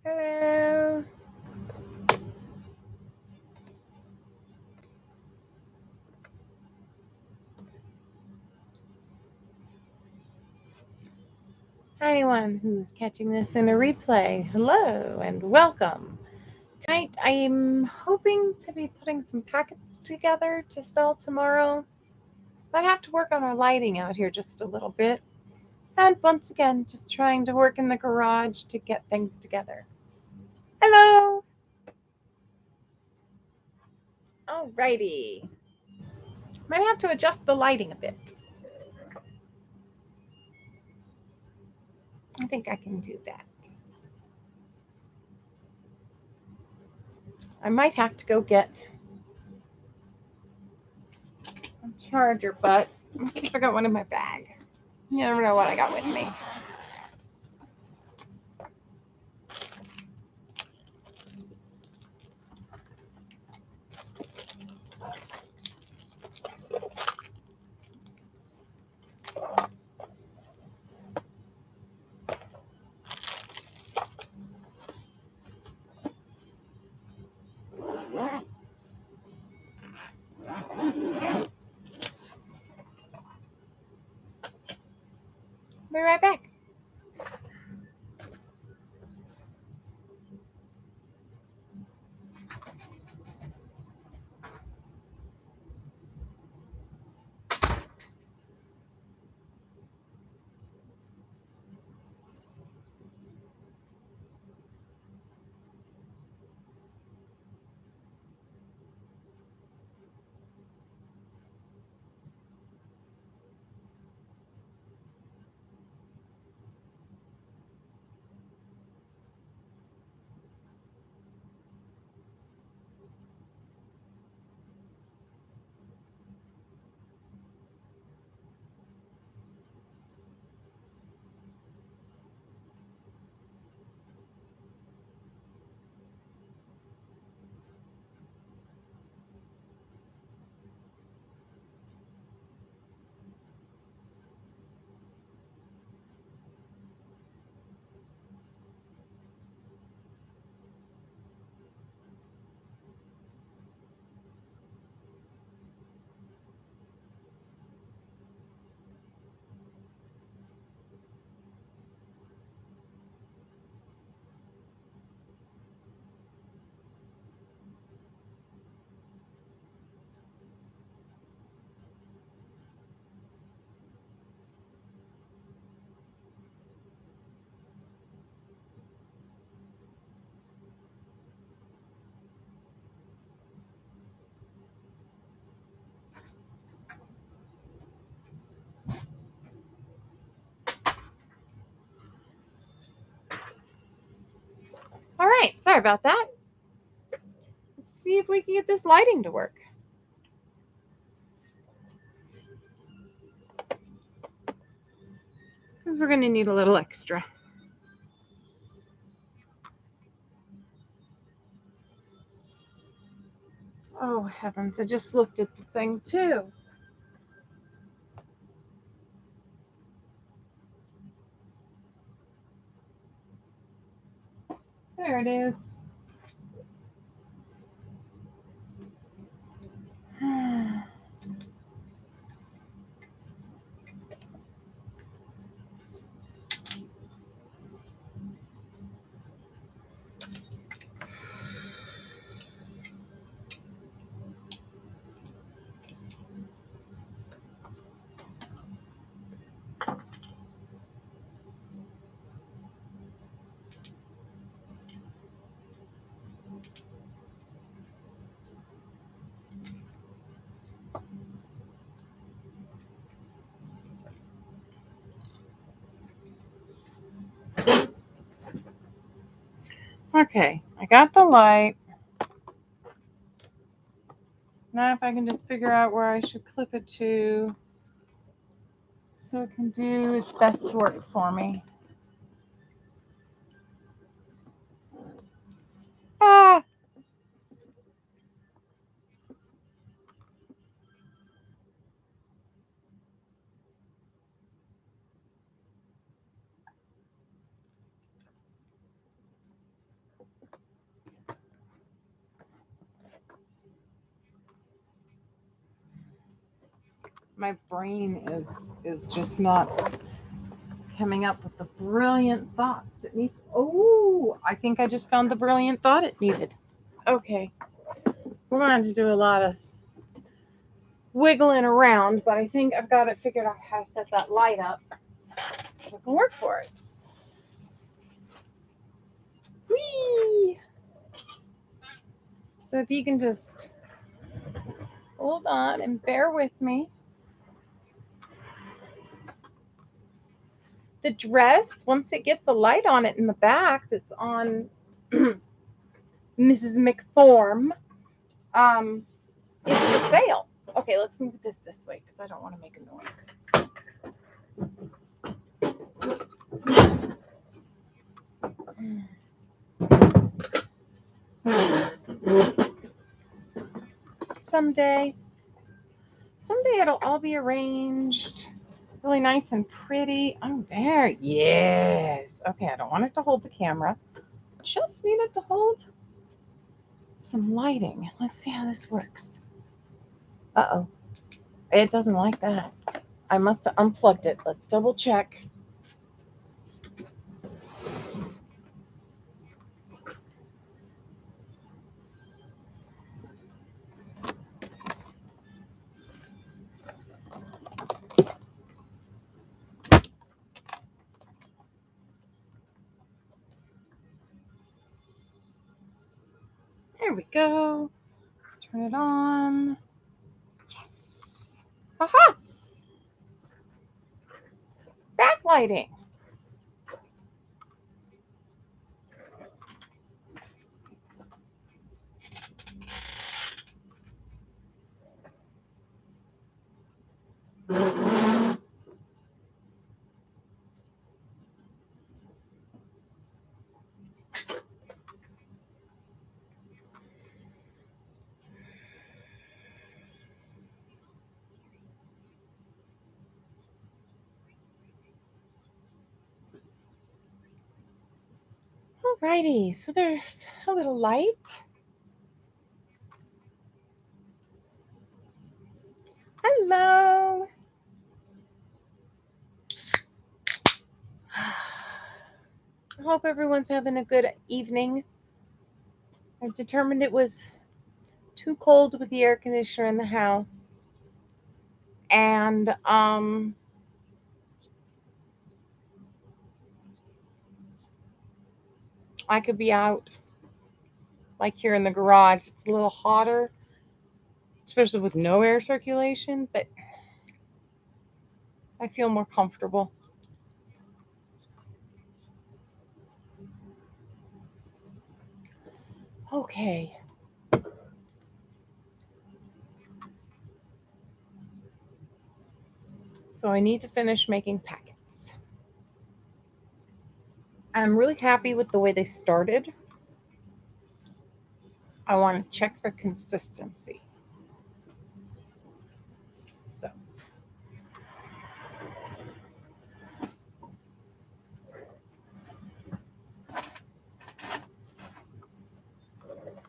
Hello. Anyone who's catching this in a replay, hello and welcome. Tonight I'm hoping to be putting some packets together to sell tomorrow. Might have to work on our lighting out here just a little bit. And once again, just trying to work in the garage to get things together. Hello. Alrighty. Might have to adjust the lighting a bit. I think I can do that. I might have to go get a charger, but let's see if I got one in my bag. You never know what I got with me. Be right back. All right, sorry about that. Let's see if we can get this lighting to work. Because we're going to need a little extra. Oh, heavens, I just looked at the thing too. There it is. Okay, I got the light. Now if I can just figure out where I should clip it to so it can do its best work for me. Ah! My brain is just not coming up with the brilliant thoughts it needs. Oh, I think I just found the brilliant thought it needed. Okay. We're going to do a lot of wiggling around, but I think I've got it figured out how to set that light up so it can work for us. Whee! So if you can just hold on and bear with me. The dress, once it gets a light on it in the back that's on Mrs. McForm, it's for sale. Okay, let's move this way because I don't want to make a noise. Someday it'll all be arranged really nice and pretty. Oh, there. Yes. Okay, I don't want it to hold the camera. Just need it to hold some lighting. Let's see how this works. Uh-oh. It doesn't like that. I must have unplugged it. Let's double check. There we go. Let's turn it on. Yes. Aha! Backlighting. Alrighty, so there's a little light. Hello. I hope everyone's having a good evening. I've determined it was too cold with the air conditioner in the house. And I could be out like here in the garage. It's a little hotter, especially with no air circulation, but I feel more comfortable. Okay. So I need to finish making packets. I'm really happy with the way they started. I want to check for consistency.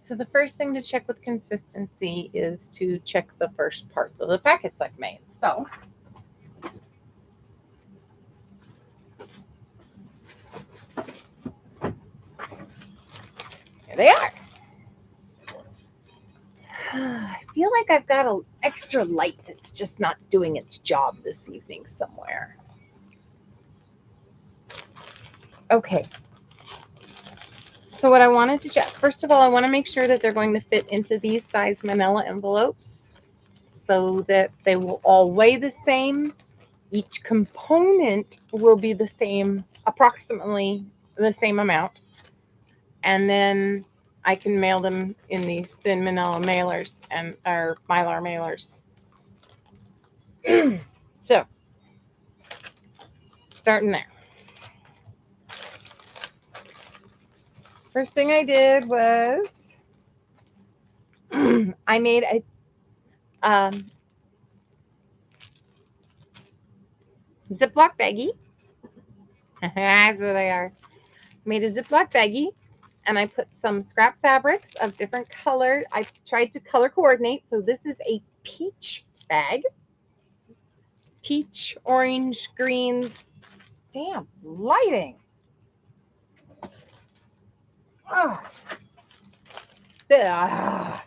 So the first thing to check with consistency is to check the first parts of the packets I've made. So here they are. I feel like I've got an extra light that's just not doing its job this evening somewhere. Okay. So what I wanted to check, first of all, I want to make sure that they're going to fit into these size manila envelopes so that they will all weigh the same. Each component will be the same, approximately the same amount. And then I can mail them in these thin manila mailers or Mylar mailers. So, starting there. First thing I did was I made a Ziploc baggie. That's what they are. Made a Ziploc baggie, and I put some scrap fabrics of different color. I tried to color coordinate. So this is a peach bag. peach, orange, greens. Damn, lighting. Oh. I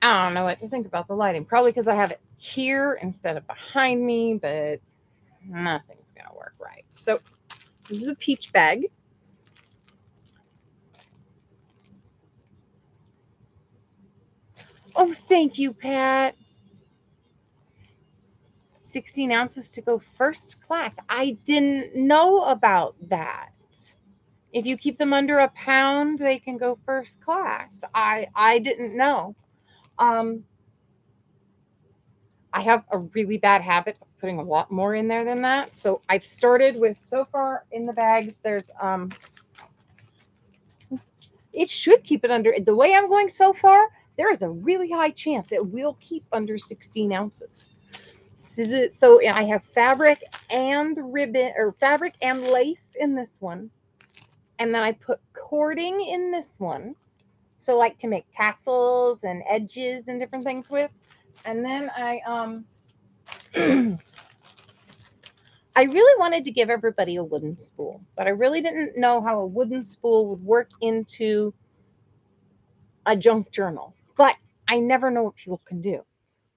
don't know what to think about the lighting. Probably because I have it here instead of behind me, but nothing's going to work right. So this is a peach bag. Oh, thank you, Pat. 16 ounces to go first class. I didn't know about that. If you keep them under a pound, they can go first class. I didn't know. I have a really bad habit of putting a lot more in there than that. So I've started with, so far in the bags, there's it should keep it under, the way I'm going so far, there is a really high chance it will keep under 16 ounces. So I have fabric and ribbon, or fabric and lace in this one. And then I put cording in this one. So like to make tassels and edges and different things with. And then I I really wanted to give everybody a wooden spool, but I really didn't know how a wooden spool would work into a junk journal. But I never know what people can do.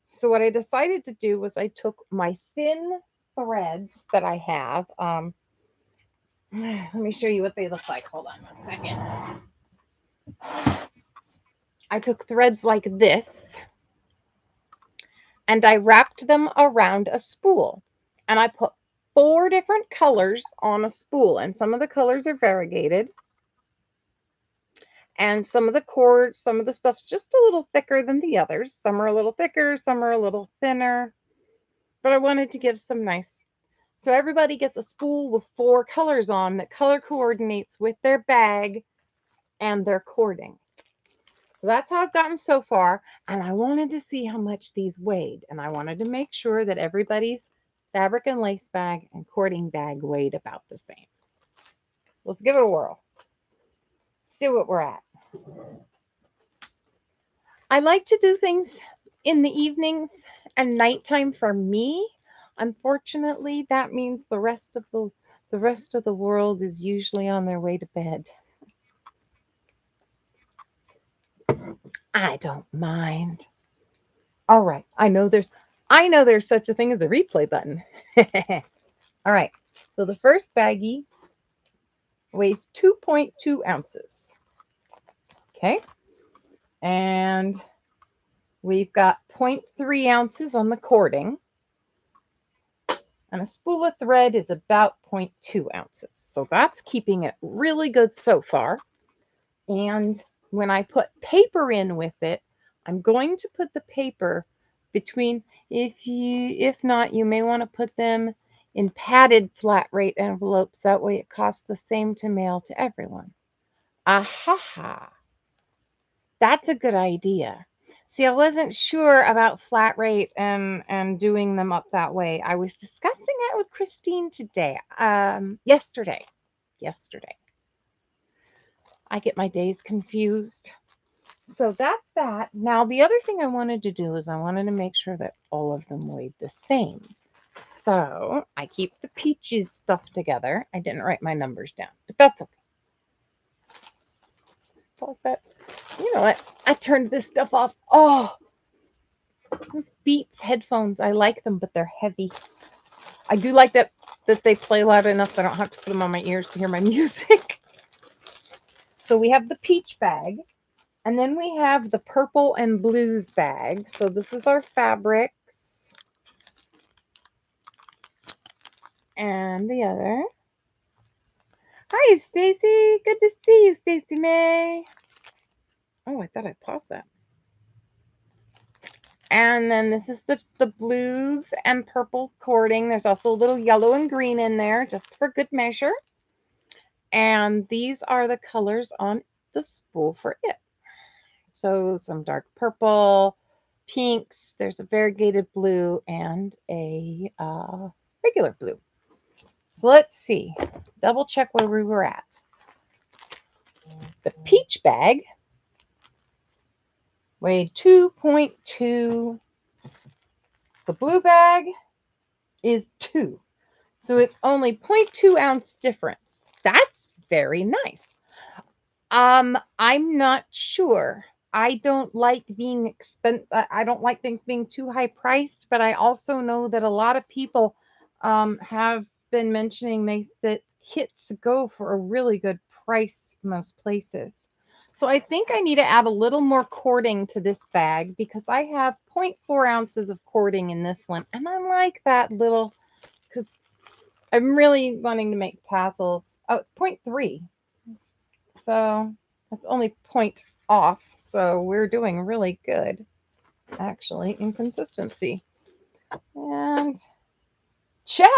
So what I decided to do was I took my thin threads that I have. Let me show you what they look like. Hold on 1 second. I took threads like this and I wrapped them around a spool. And I put 4 different colors on a spool. And some of the colors are variegated. And some of the cord, some of the stuff's just a little thicker than the others. Some are a little thicker, some are a little thinner. But I wanted to give some nice. So everybody gets a spool with 4 colors on that color coordinates with their bag and their cording. So that's how I've gotten so far. And I wanted to see how much these weighed. And I wanted to make sure that everybody's fabric and lace bag and cording bag weighed about the same. So let's give it a whirl. See what we're at. I like to do things in the evenings and nighttime for me. Unfortunately, that means the rest of the world is usually on their way to bed. I don't mind. All right. I know there's such a thing as a replay button. All right. So the first baggie weighs 2.2 ounces. Okay. And we've got 0.3 ounces on the cording. And a spool of thread is about 0.2 ounces. So that's keeping it really good so far. And when I put paper in with it, I'm going to put the paper between, if not, you may want to put them in padded flat rate envelopes. That way it costs the same to mail to everyone. Aha! That's a good idea. See, I wasn't sure about flat rate and doing them up that way. I was discussing that with Christine today. Yesterday. I get my days confused. So that's that. Now, the other thing I wanted to do is I wanted to make sure that all of them weighed the same. So I keep the peaches stuff together. I didn't write my numbers down, but that's okay. You know what? I turned this stuff off. Oh, those Beats headphones. I like them, but they're heavy. I do like that they play loud enough that I don't have to put them on my ears to hear my music. So we have the peach bag. And then we have the purple and blues bag. So this is our fabrics. And the other. Hi, Stacy. Good to see you, Stacy May. Oh, I thought I paused that. And then this is the blues and purples cording. There's also a little yellow and green in there, just for good measure. And these are the colors on the spool for it. So some dark purple, pinks, there's a variegated blue, and a regular blue. So let's see. Double check where we were at. The peach bag weighed 2.2. The blue bag is 2. So it's only 0.2 ounce difference. That's very nice. I'm not sure. I don't like being I don't like things being too high priced, but I also know that a lot of people have been mentioning that kits go for a really good price most places. So I think I need to add a little more cording to this bag because I have 0.4 ounces of cording in this one. And I like that little, because I'm really wanting to make tassels. Oh, it's 0.3. So that's only point off. So we're doing really good, actually, in consistency. And yeah,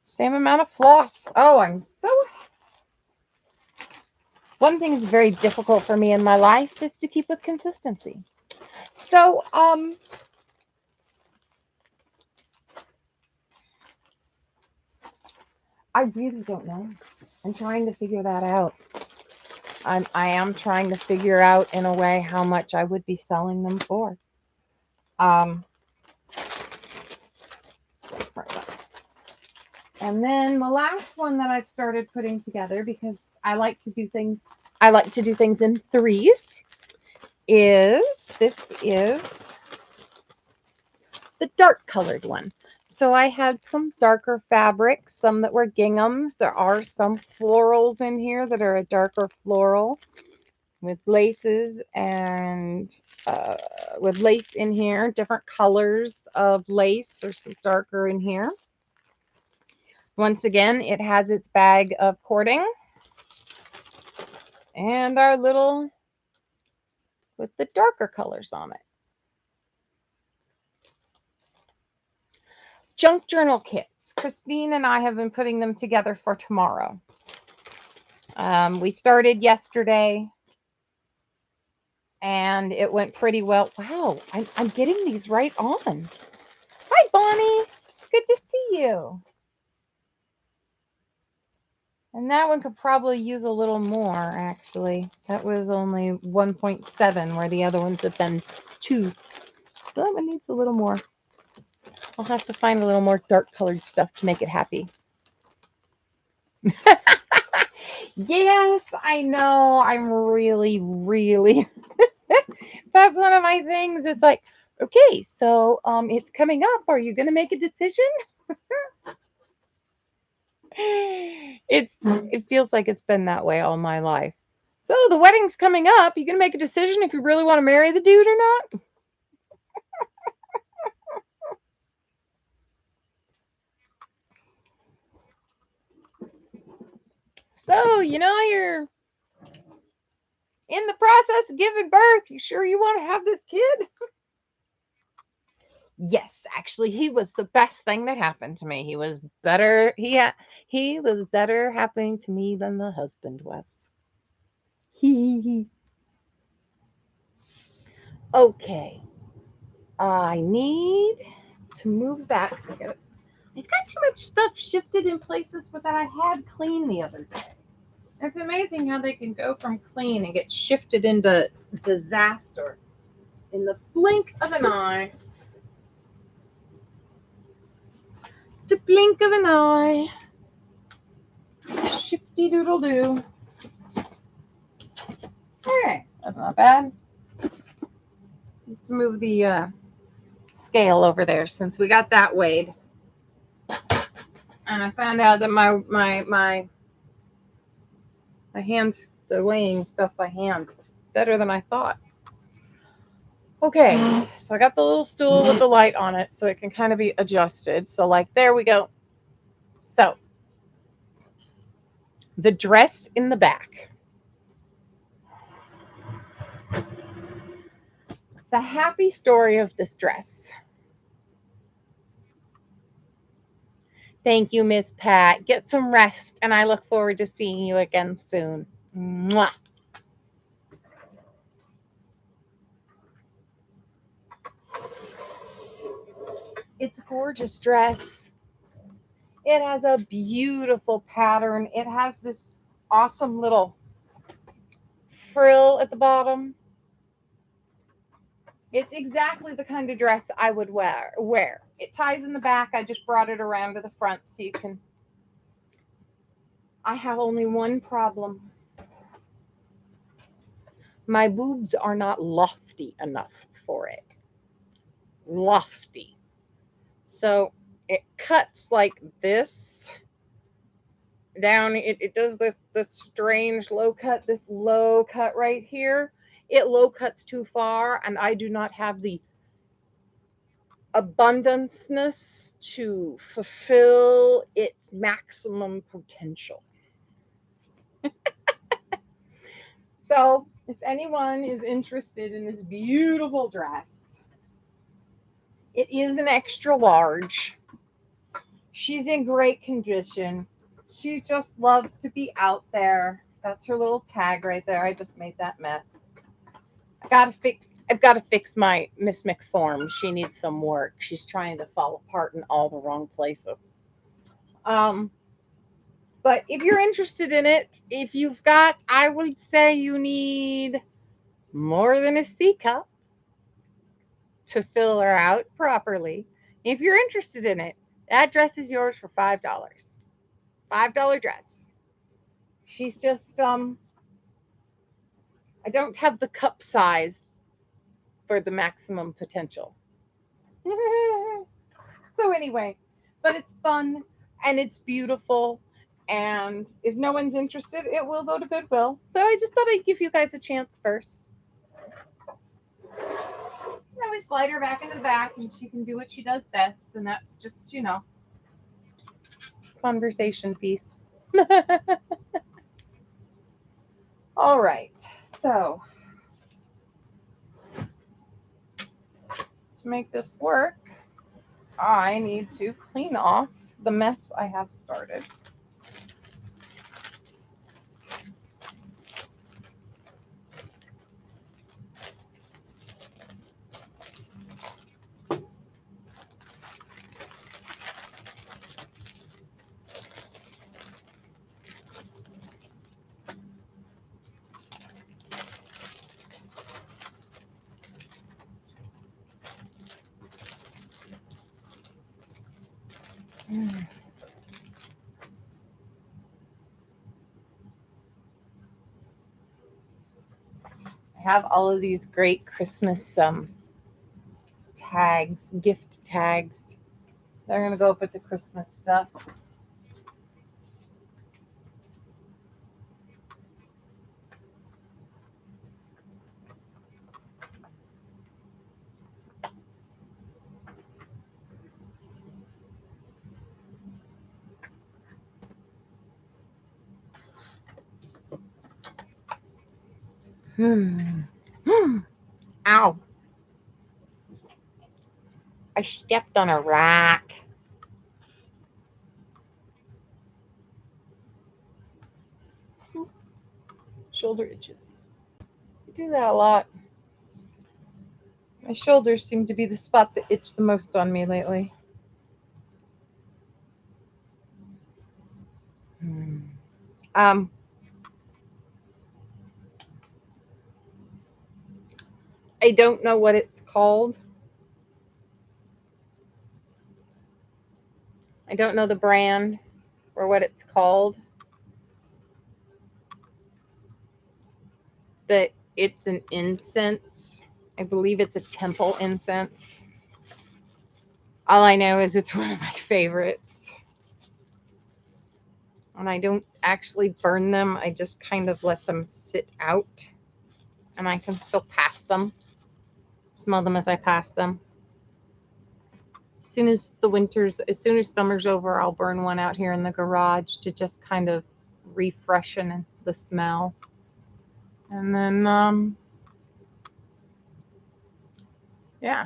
same amount of floss. Oh, I'm so... One thing that's very difficult for me in my life is to keep with consistency. So, I really don't know. I'm trying to figure that out. I am trying to figure out in a way how much I would be selling them for. And then the last one that I've started putting together, because I like to do things in threes, is this is the dark colored one. So I had some darker fabrics, some that were ginghams. There are some florals in here that are a darker floral with laces and with lace in here, different colors of lace. There's some darker in here. Once again, it has its bag of cording and our little with the darker colors on it. Junk journal kits. Christine and I have been putting them together for tomorrow. We started yesterday and it went pretty well. Wow, I'm getting these right on. Hi, Bonnie. Good to see you. And that one could probably use a little more, actually. That was only 1.7, where the other ones have been 2. So that one needs a little more. I'll have to find a little more dark colored stuff to make it happy. Yes, I know. I'm really, really... That's one of my things. It's like, okay, so it's coming up. Are you going to make a decision? It feels like it's been that way all my life. So the wedding's coming up. You going to make a decision if you really want to marry the dude or not? So, you're in the process of giving birth. You sure you want to have this kid? Yes, actually, he was the best thing that happened to me. He was better. He was better happening to me than the husband was. Okay. I need to move that. I've got too much stuff shifted in places that I had clean the other day. It's amazing how they can go from clean and get shifted into disaster in the blink of an eye. The blink of an eye. Shifty doodle doo. Okay, that's not bad. Let's move the scale over there since we got that weighed. And I found out that my hands, the weighing stuff by hand, is better than I thought. Okay, so I got the little stool with the light on it so it can kind of be adjusted. So like, there we go. So the dress in the back. The happy story of this dress. Thank you, Miss Pat. Get some rest, and I look forward to seeing you again soon. Mwah. It's a gorgeous dress. It has a beautiful pattern. It has this awesome little frill at the bottom. It's exactly the kind of dress I would wear. It ties in the back. I just brought it around to the front so you can. I have only one problem. My boobs are not lofty enough for it. Lofty. So it cuts like this down. It does this strange low cut, this low cut right here. It low cuts too far, and I do not have the abundanceness to fulfill its maximum potential. So if anyone is interested in this beautiful dress, it is an extra large. She's in great condition. She just loves to be out there. That's her little tag right there. I just made that mess. I've got to fix my Miss McForm. She needs some work. She's trying to fall apart in all the wrong places. But if you're interested in it, if you've got, I would say you need more than a C cup to fill her out properly. If you're interested in it, that dress is yours for $5. $5 dress. She's just I don't have the cup size for the maximum potential. So anyway, but it's fun and it's beautiful. And if no one's interested, it will go to Goodwill. But I just thought I'd give you guys a chance first. Now we slide her back into the back and she can do what she does best. And that's just, conversation piece. All right. So to make this work, I need to clean off the mess I have started. I have all of these great Christmas tags, gift tags. They're going to go up with the Christmas stuff. Ow. I stepped on a rock. Shoulder itches. I do that a lot. My shoulders seem to be the spot that itch the most on me lately. I don't know what it's called. I don't know the brand or what it's called. But it's an incense. I believe it's a temple incense. All I know is it's one of my favorites. And I don't actually burn them. I just kind of let them sit out. And I can still pass them. Smell them as I pass them. As soon as summer's over, I'll burn one out here in the garage to just kind of refreshen the smell. And then, yeah.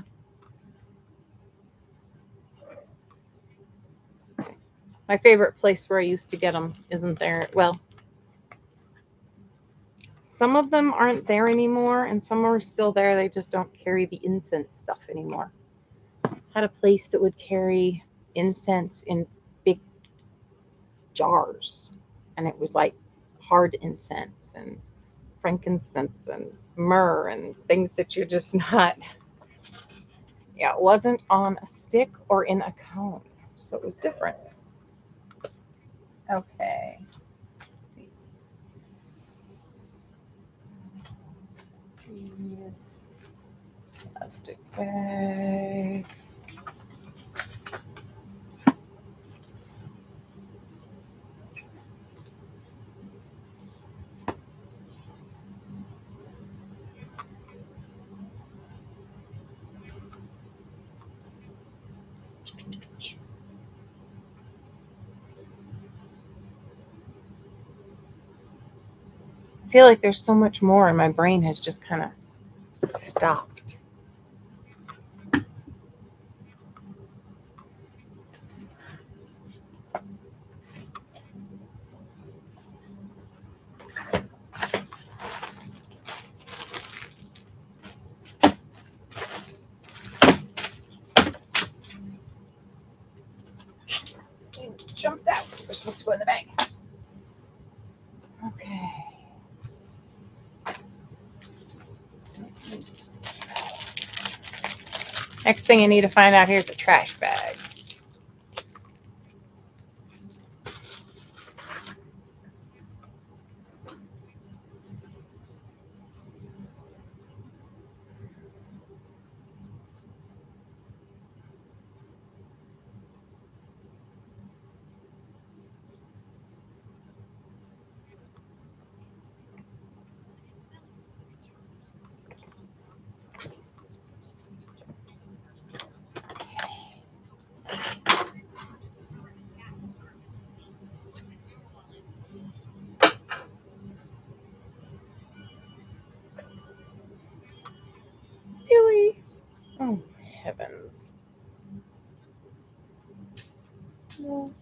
My favorite place where I used to get them isn't there. Well, some of them aren't there anymore, and some are still there. They just don't carry the incense stuff anymore. I had a place that would carry incense in big jars, and it was like hard incense and frankincense and myrrh and things that you're just not Yeah, it wasn't on a stick or in a cone, so it was different. Okay. This plastic bag. I feel like there's so much more, and my brain has just kind of stopped. Jumped out. We're supposed to go in the bag. Okay. Next thing I need to find out here is a trash bag. Really? Oh, heavens. No.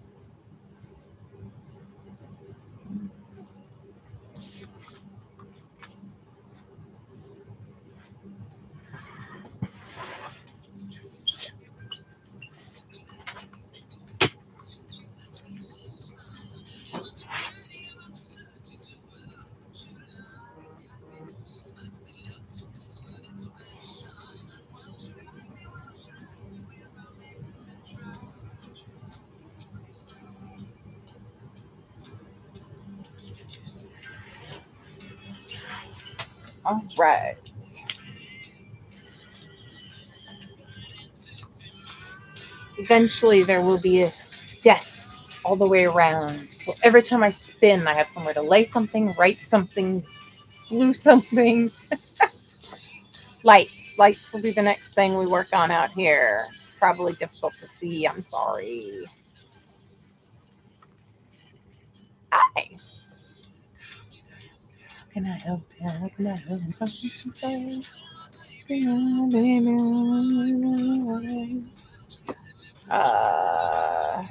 All right. Eventually, there will be desks all the way around. So every time I spin, I have somewhere to lay something, write something, glue something. Lights. Lights will be the next thing we work on out here. It's probably difficult to see. I'm sorry. Hi. How can I help you? How can I help you? Uh,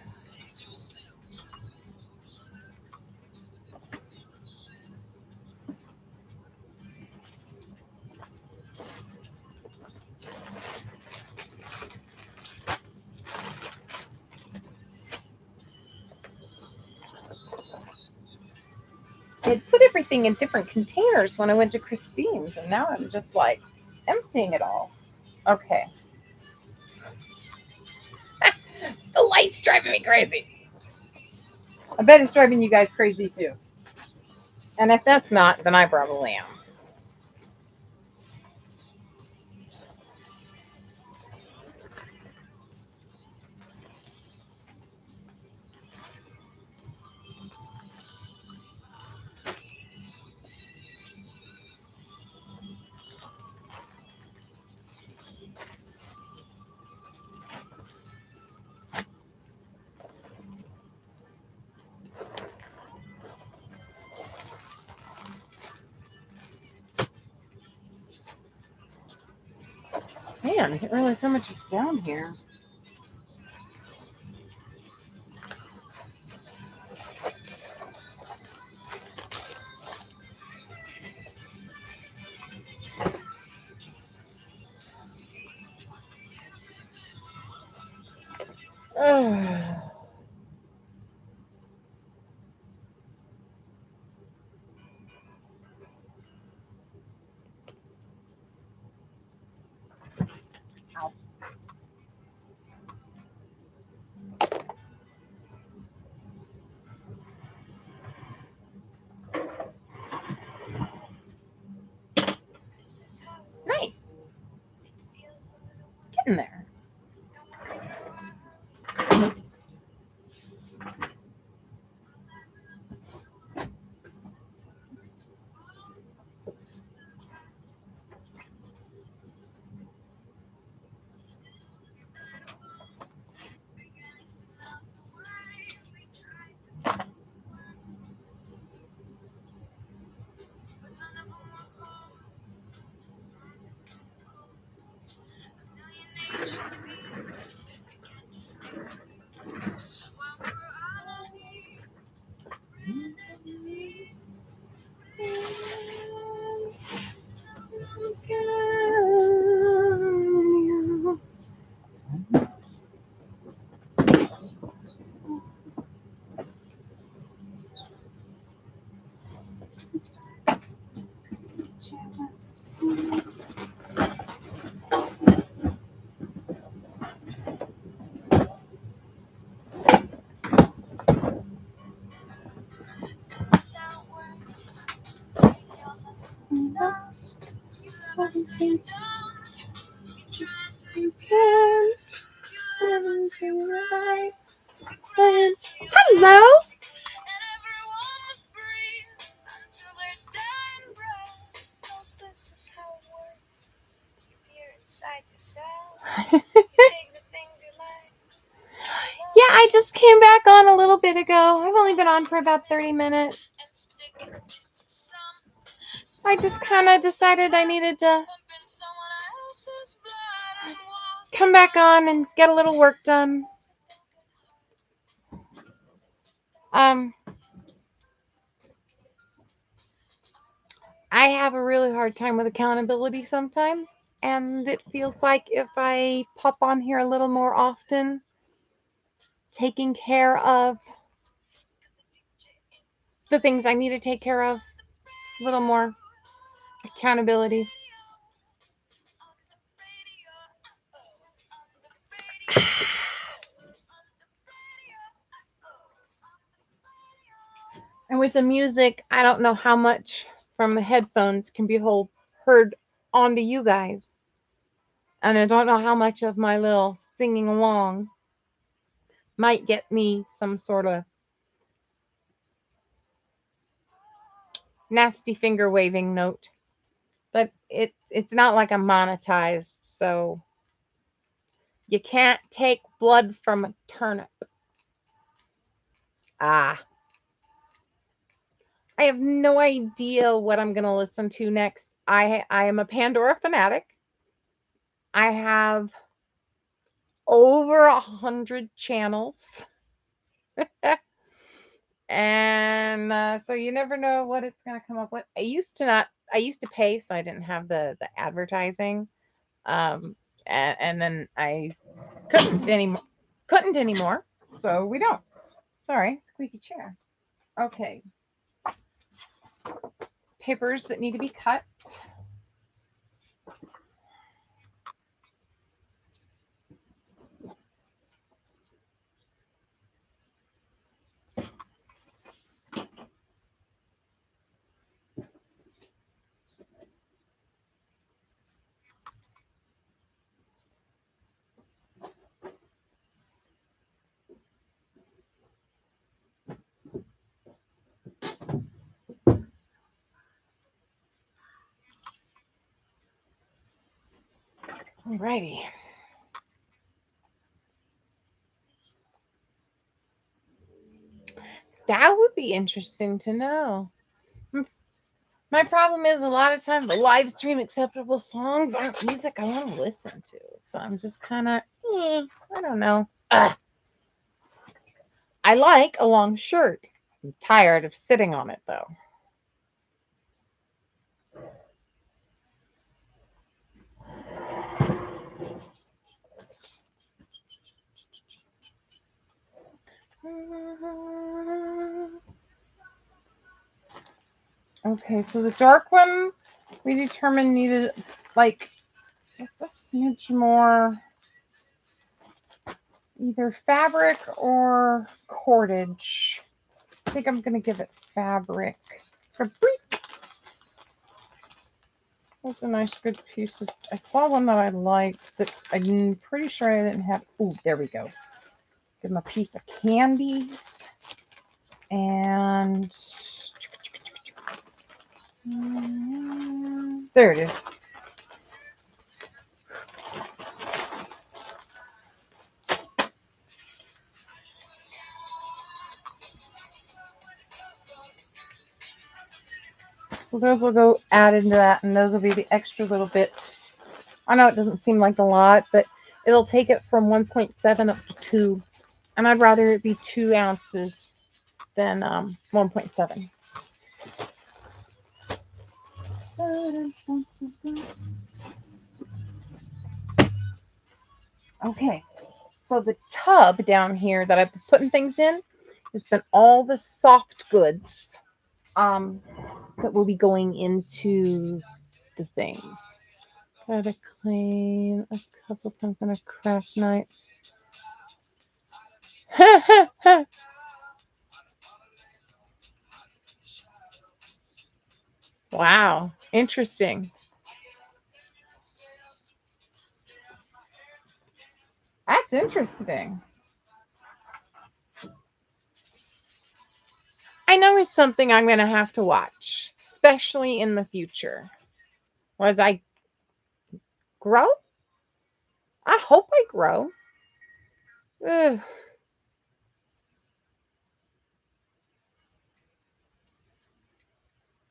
I'd put everything in different containers when I went to Christine's, and now I'm just like emptying it all. Okay. The light's driving me crazy. I bet it's driving you guys crazy too. And if that's not, then I probably am. Man, I didn't realize how much is down here. Ugh. Ow. getting there. Hello. Yeah, I just came back on a little bit ago. I've only been on for about 30 minutes. I just kind of decided I needed to come back on and get a little work done. I have a really hard time with accountability sometimes, and it feels like if I pop on here a little more often, taking care of the things I need to take care of, a little more accountability. And with the music, I don't know how much from the headphones can be heard onto you guys. And I don't know how much of my little singing along might get me some sort of nasty finger waving note. But it's not like I'm monetized, so you can't take blood from a turnip. I have no idea what I'm going to listen to next. I am a Pandora fanatic. I have over 100 channels. And so you never know what it's going to come up with. I used to pay, so I didn't have the advertising. And then I couldn't anymore. So we don't. Sorry, squeaky chair. Okay. Papers that need to be cut. Alrighty. That would be interesting to know. My problem is a lot of times the live stream acceptable songs aren't music I want to listen to. So I'm just kind of, I don't know. I like a long shirt. I'm tired of sitting on it though. Okay, so the dark one we determined needed like just a smidge more either fabric or cordage. I think I'm going to give it fabric. Fabric. was a nice, good piece of. I saw one that I liked that I'm pretty sure I didn't have. Oh, there we go. Give him a piece of candies. And there it is. So those will go added into that, and those will be the extra little bits. I know it doesn't seem like a lot, but it'll take it from 1.7 up to 2. And I'd rather it be 2 ounces than 1.7. Okay, so the tub down here that I've been putting things in has been all the soft goods that will be going into the things. Gotta clean a couple times on a craft night. Wow, interesting. That's interesting. I know it's something I'm going to have to watch, especially in the future. As I grow, I hope I grow. Ugh.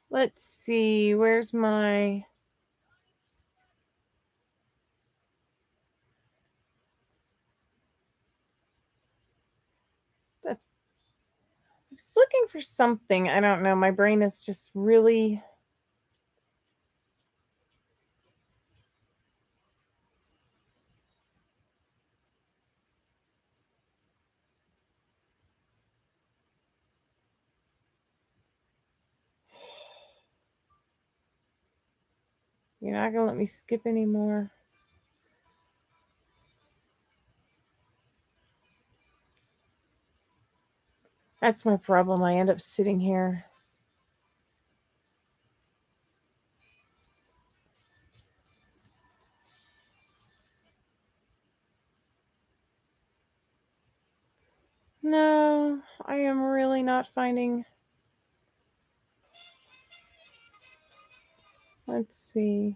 Let's see, where's my... That's... I was looking for something. I don't know. My brain is just really... You're not going to let me skip anymore. That's my problem. I end up sitting here. No, I am really not finding... Let's see.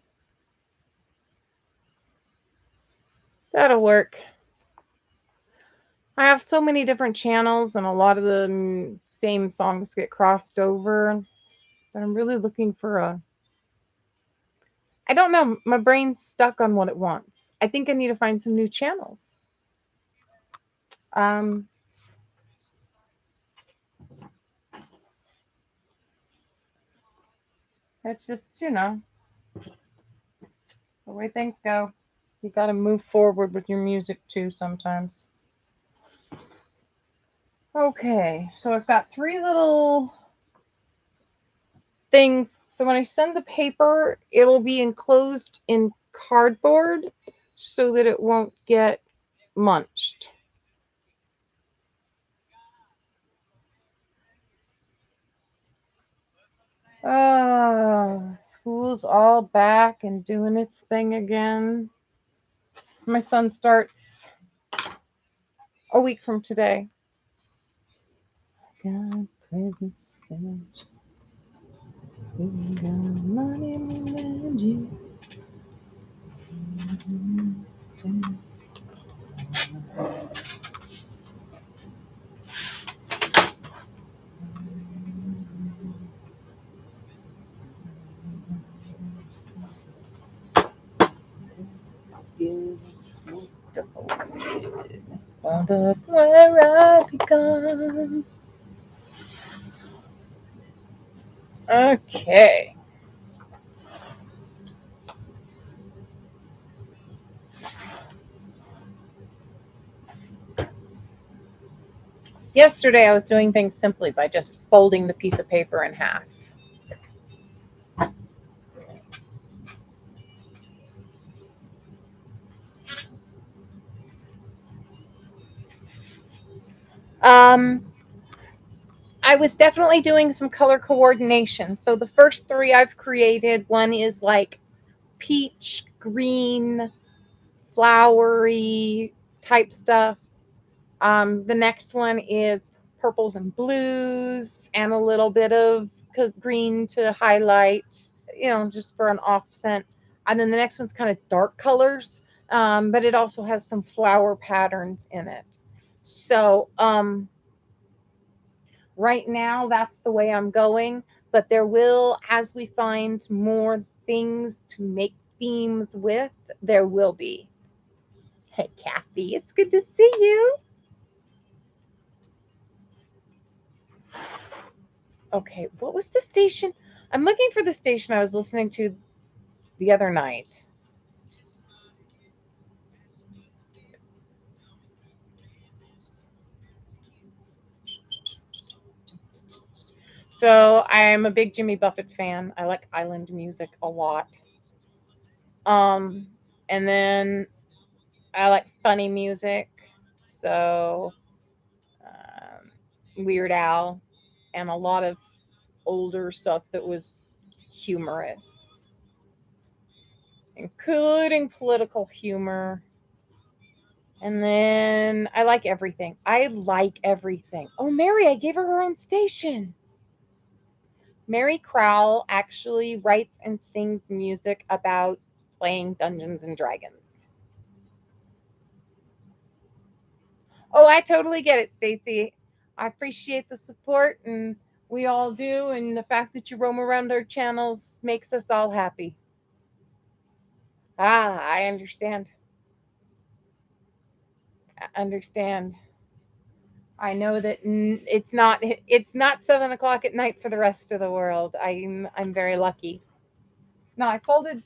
That'll work. I have so many different channels, and a lot of the same songs get crossed over. But I'm really looking for a... I don't know. My brain's stuck on what it wants. I think I need to find some new channels. It's just, the way things go. You got to move forward with your music too sometimes. Okay, so I've got 3 little things. So when I send the paper, it will be enclosed in cardboard so that it won't get munched. Oh, school's all back and doing its thing again. My son starts a week from today. God, presents sent. We got money and you. Wound up where I begun. Okay. Yesterday I was doing things simply by just folding the piece of paper in half. I was definitely doing some color coordination. So the first 3 I've created, one is like peach, green, flowery type stuff. The next one is purples and blues and a little bit of green to highlight, just for an accent. And then the next one's kind of dark colors, but it also has some flower patterns in it. So right now, that's the way I'm going. But there will, as we find more things to make themes with, there will be. Hey, Kathy, it's good to see you. Okay, what was the station? I'm looking for the station I was listening to the other night. So I'm a big Jimmy Buffett fan. I like island music a lot. And then I like funny music. So Weird Al and a lot of older stuff that was humorous, including political humor. And then I like everything. I like everything. Oh, Mary, I gave her own station. Mary Crowell actually writes and sings music about playing Dungeons and Dragons. Oh, I totally get it, Stacy. I appreciate the support, and we all do, and the fact that you roam around our channels makes us all happy. I understand. I understand. I know that it's not 7 o'clock at night for the rest of the world. I'm very lucky. No, I folded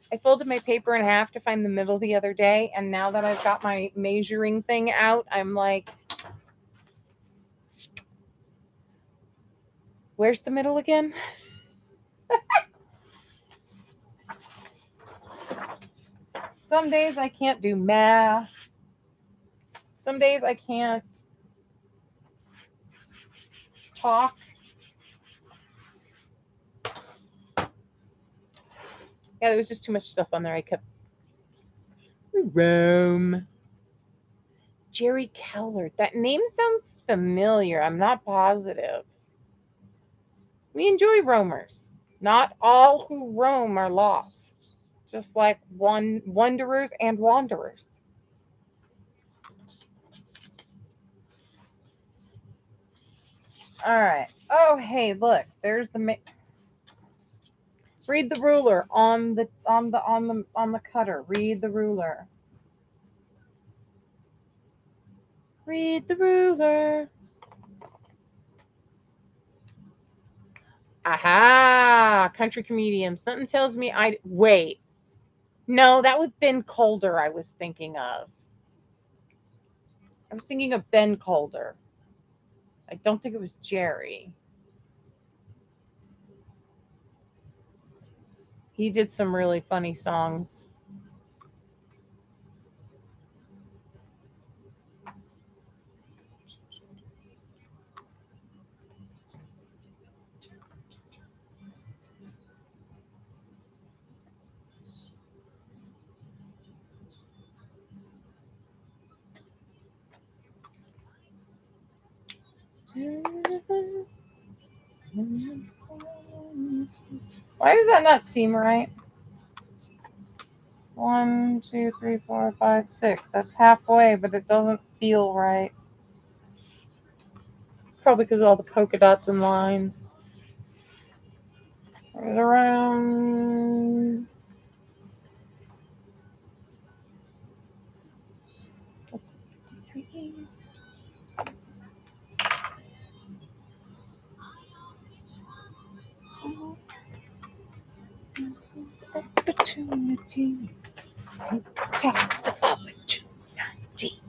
my paper in half to find the middle the other day, and now that I've got my measuring thing out, I'm like, where's the middle again? Some days I can't do math. Some days I can't talk. Yeah, there was just too much stuff on there. I kept Rome. Jerry Keller. That name sounds familiar. I'm not positive. We enjoy roamers. Not all who roam are lost. Just like wanderers and wanderers. All right. Oh, hey, look. There's the read the ruler on the cutter. Read the ruler. Read the ruler. Aha! Country comedian. Something tells me wait. No, that was Ben Calder I was thinking of. I was thinking of Ben Calder. I don't think it was Jerry. He did some really funny songs. Why does that not seem right? 1, 2, 3, 4, 5, 6. That's halfway, but it doesn't feel right. Probably because of all the polka dots and lines. Right around. Opportunity. Tax opportunity.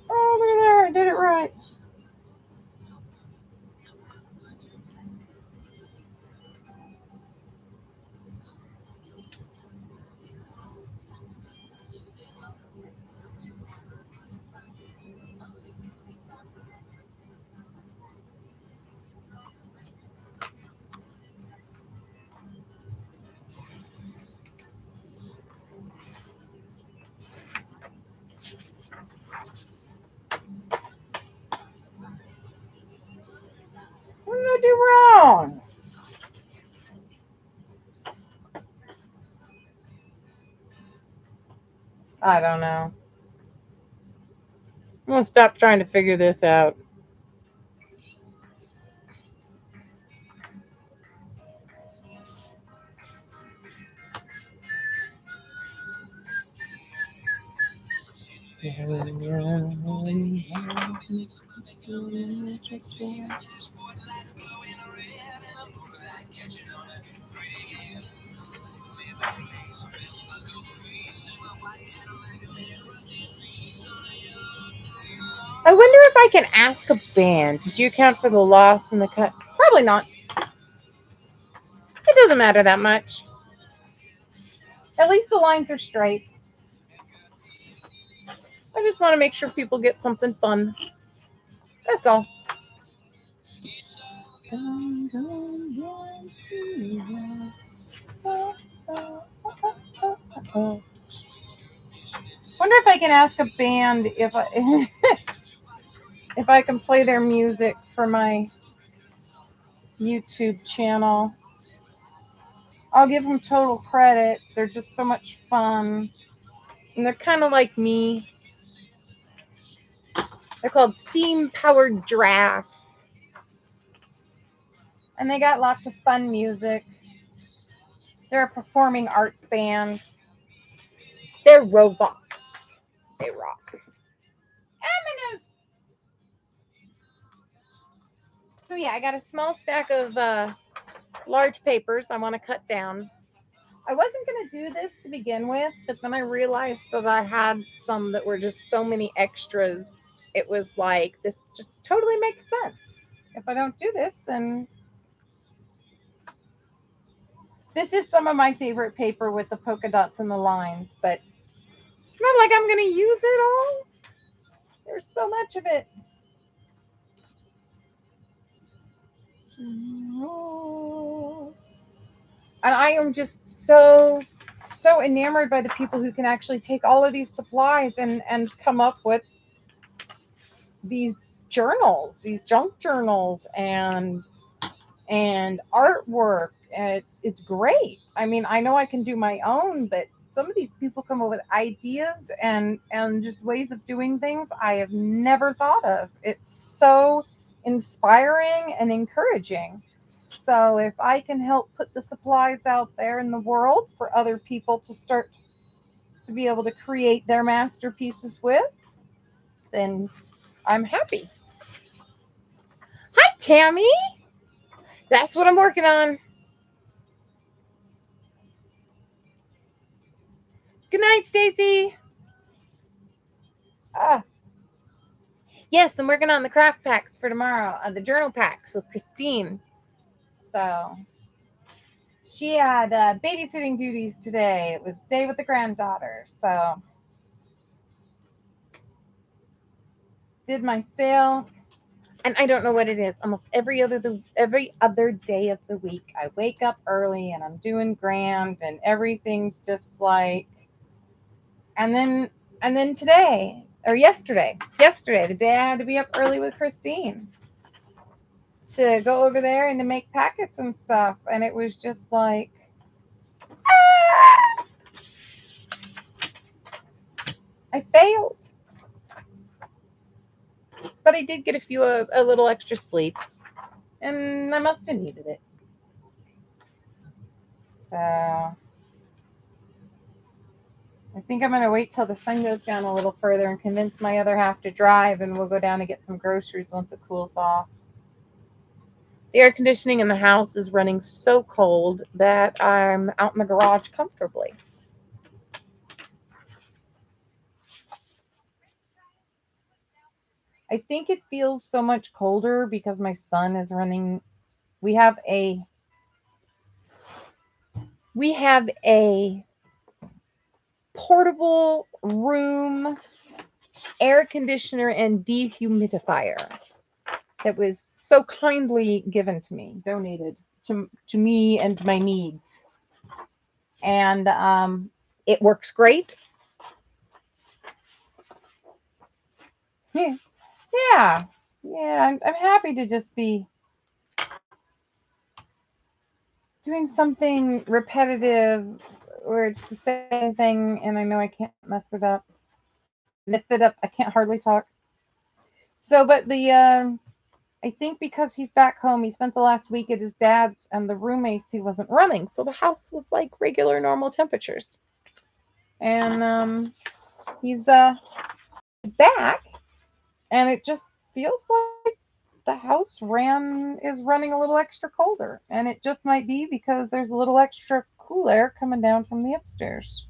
Oh, look at there. I did it right. I don't know. I'm going to stop trying to figure this out. I wonder if I can ask a band. Did you account for the loss and the cut? Probably not. It doesn't matter that much. At least the lines are straight. I just want to make sure people get something fun. That's all. Wonder if I can ask a band if I if I can play their music for my YouTube channel. I'll give them total credit. They're just so much fun. And they're kind of like me. They're called Steam Powered Giraffe. And they got lots of fun music. They're a performing arts band. They're robots. They rock. Ominous. So yeah, I got a small stack of large papers I want to cut down. I wasn't going to do this to begin with, but then I realized that I had some that were just so many extras. It was like, this just totally makes sense. If I don't do this, then this is some of my favorite paper with the polka dots and the lines, but it's not like I'm going to use it all. There's so much of it. And I am just so enamored by the people who can actually take all of these supplies and come up with these journals, these junk journals and artwork. And it's great. I mean, I know I can do my own, but some of these people come up with ideas and just ways of doing things I have never thought of. It's so inspiring and encouraging. So if I can help put the supplies out there in the world for other people to start to be able to create their masterpieces with, then I'm happy. Hi, Tammy. That's what I'm working on. Good night, Stacy. Yes, I'm working on the craft packs for tomorrow, the journal packs with Christine. So she had babysitting duties today. It was day with the granddaughter. So did my sale. And I don't know what it is. Almost every other day of the week, I wake up early and I'm doing grand, and everything's just like. And then today or yesterday, the day I had to be up early with Christine to go over there and to make packets and stuff, and it was just like, ah! I failed, but I did get a little extra sleep, and I must have needed it. So I think I'm going to wait till the sun goes down a little further and convince my other half to drive, and we'll go down and get some groceries once it cools off. The air conditioning in the house is running so cold that I'm out in the garage comfortably. I think it feels so much colder because my son is running. We have a portable room air conditioner and dehumidifier that was so kindly given to me, donated to me and my needs. And it works great. Yeah. I'm happy to just be doing something repetitive where it's the same thing, and I know I can't mess it up. I can't hardly talk. So, but I think because he's back home, he spent the last week at his dad's, and the room AC wasn't running, so the house was like regular, normal temperatures. And he's back, and it just feels like the house is running a little extra colder, and it just might be because there's a little extra cool air coming down from the upstairs.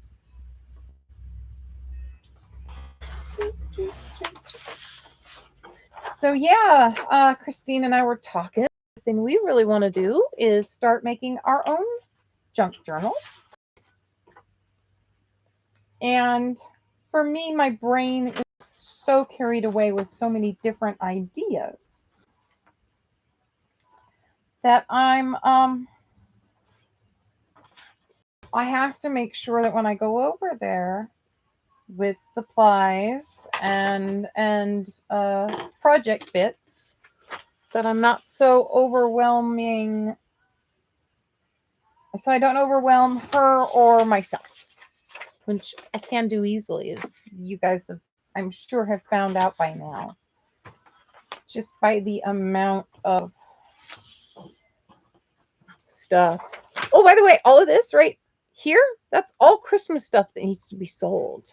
So yeah, Christine and I were talking. The thing we really want to do is start making our own junk journals. And for me, my brain is so carried away with so many different ideas that I have to make sure that when I go over there with supplies and project bits, that I'm not so overwhelming, so I don't overwhelm her or myself, which I can do easily, as you guys have, I'm sure, have found out by now, just by the amount of stuff. Oh, by the way, all of this right here, that's all Christmas stuff that needs to be sold.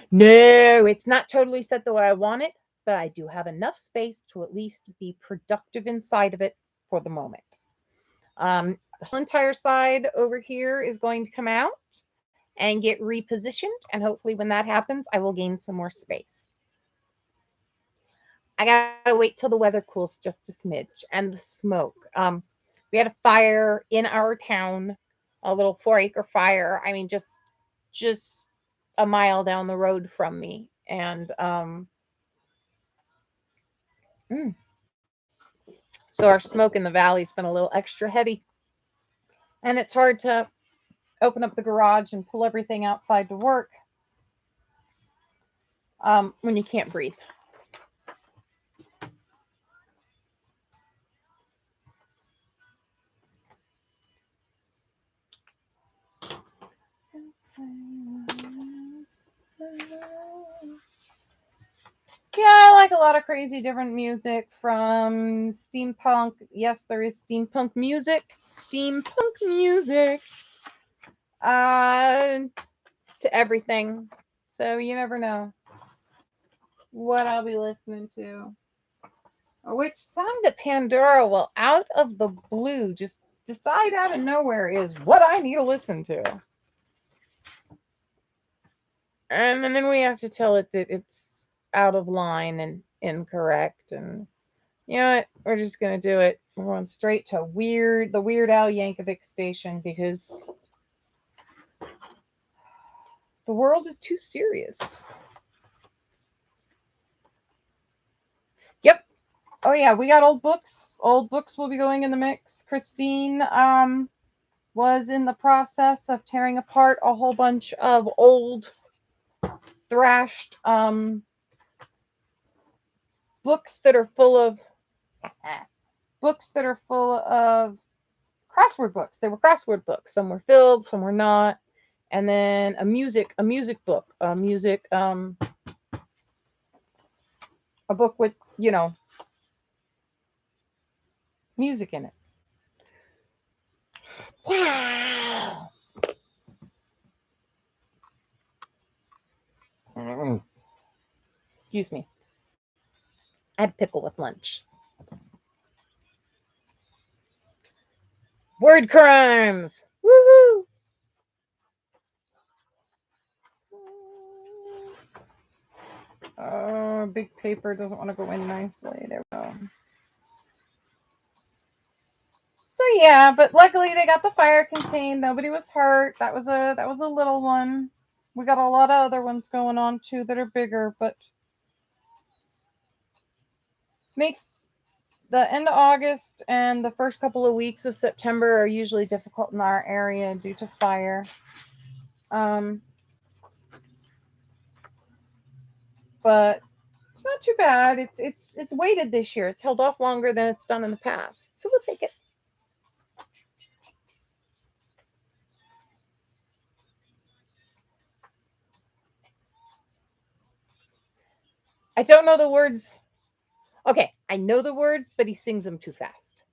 No, it's not totally set the way I want it, but I do have enough space to at least be productive inside of it for the moment. The whole entire side over here is going to come out and get repositioned, and hopefully when that happens, I will gain some more space. I gotta wait till the weather cools just a smidge, and the smoke. We had a fire in our town, a little 4-acre fire. I mean, just a mile down the road from me, and so our smoke in the valley's been a little extra heavy, and it's hard to open up the garage and pull everything outside to work when you can't breathe. Yeah, I like a lot of crazy different music, from steampunk. Yes, there is steampunk music. Steampunk music. To everything. So you never know what I'll be listening to. Or which song that Pandora will, out of the blue, just decide out of nowhere is what I need to listen to. And then we have to tell it that it's out of line and incorrect. And you know what? We're just going to do it. We're going straight to the Weird Al Yankovic station, because the world is too serious. Yep. Oh yeah, we got old books. Old books will be going in the mix. Christine was in the process of tearing apart a whole bunch of old thrashed books that are full of crossword books. They were crossword books. Some were filled, some were not. And then a music book, a book with, music in it. Wow. Excuse me. I had pickle with lunch. Word crimes. Woohoo. Oh, big paper doesn't want to go in nicely. There we go. So yeah, but luckily they got the fire contained. Nobody was hurt. That was a little one. We got a lot of other ones going on too that are bigger, but makes the end of August and the first couple of weeks of September are usually difficult in our area due to fire. But it's not too bad. It's waited this year. It's held off longer than it's done in the past, so we'll take it. I don't know the words. Okay, I know the words, but he sings them too fast.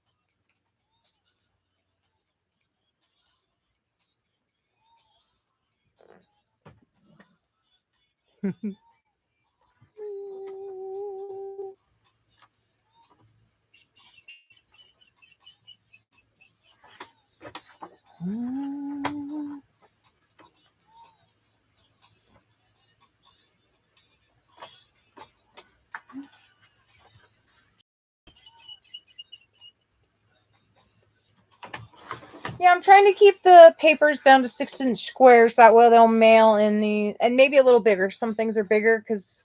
Yeah, I'm trying to keep the papers down to 6-inch squares. That way they'll mail in the, and maybe a little bigger. Some things are bigger because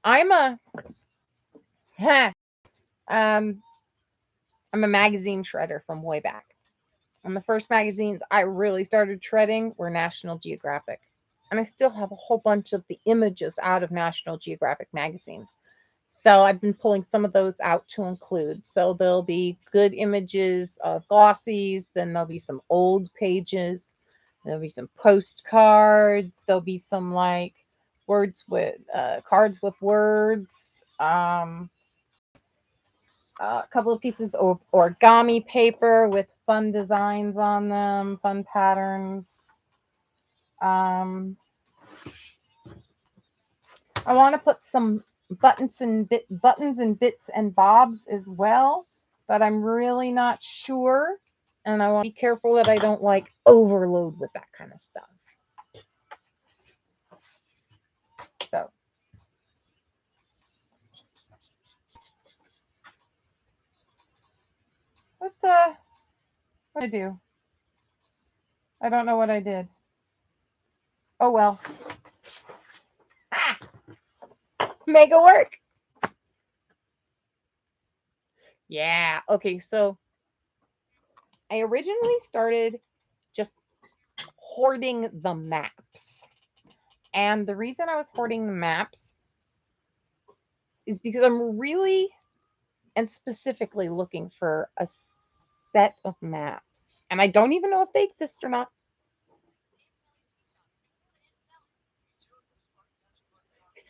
I'm a, I'm a magazine shredder from way back. And the first magazines I really started shredding were National Geographic. And I still have a whole bunch of the images out of National Geographic magazines. So I've been pulling some of those out to include. So there'll be good images of glossies, then there'll be some old pages, there'll be some postcards, there'll be some like words with cards with words, a couple of pieces of origami paper with fun designs on them, fun patterns. I want to put some buttons and bits and bobs as well, but I'm really not sure, and I want to be careful that I don't like overload with that kind of stuff. So what I do? I don't know what I did. Oh well. Ah, make it work. Yeah. Okay. So I originally started just hoarding the maps. And the reason I was hoarding the maps is because I'm really and specifically looking for a set of maps. And I don't even know if they exist or not.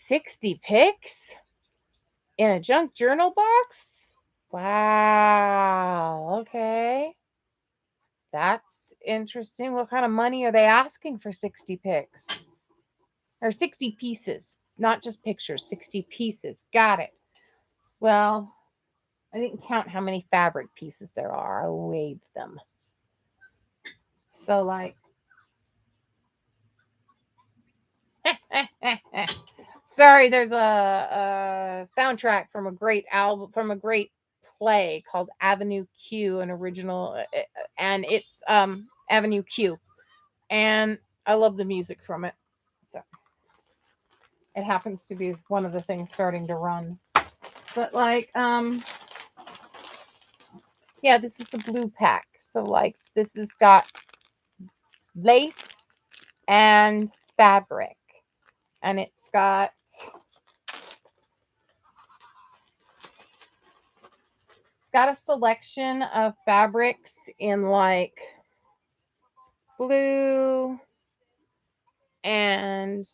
60 pics in a junk journal box? Wow. Okay. That's interesting. What kind of money are they asking for 60 pics? Or 60 pieces, not just pictures, 60 pieces. Got it. Well, I didn't count how many fabric pieces there are. I weighed them. So, like, sorry, there's a soundtrack from a great album, from a great play called Avenue Q, an original, and it's Avenue Q. And I love the music from it. So, it happens to be one of the things starting to run. But, like, yeah, this is the blue pack. So, like, this has got lace and fabric. And it's got a selection of fabrics in like blue and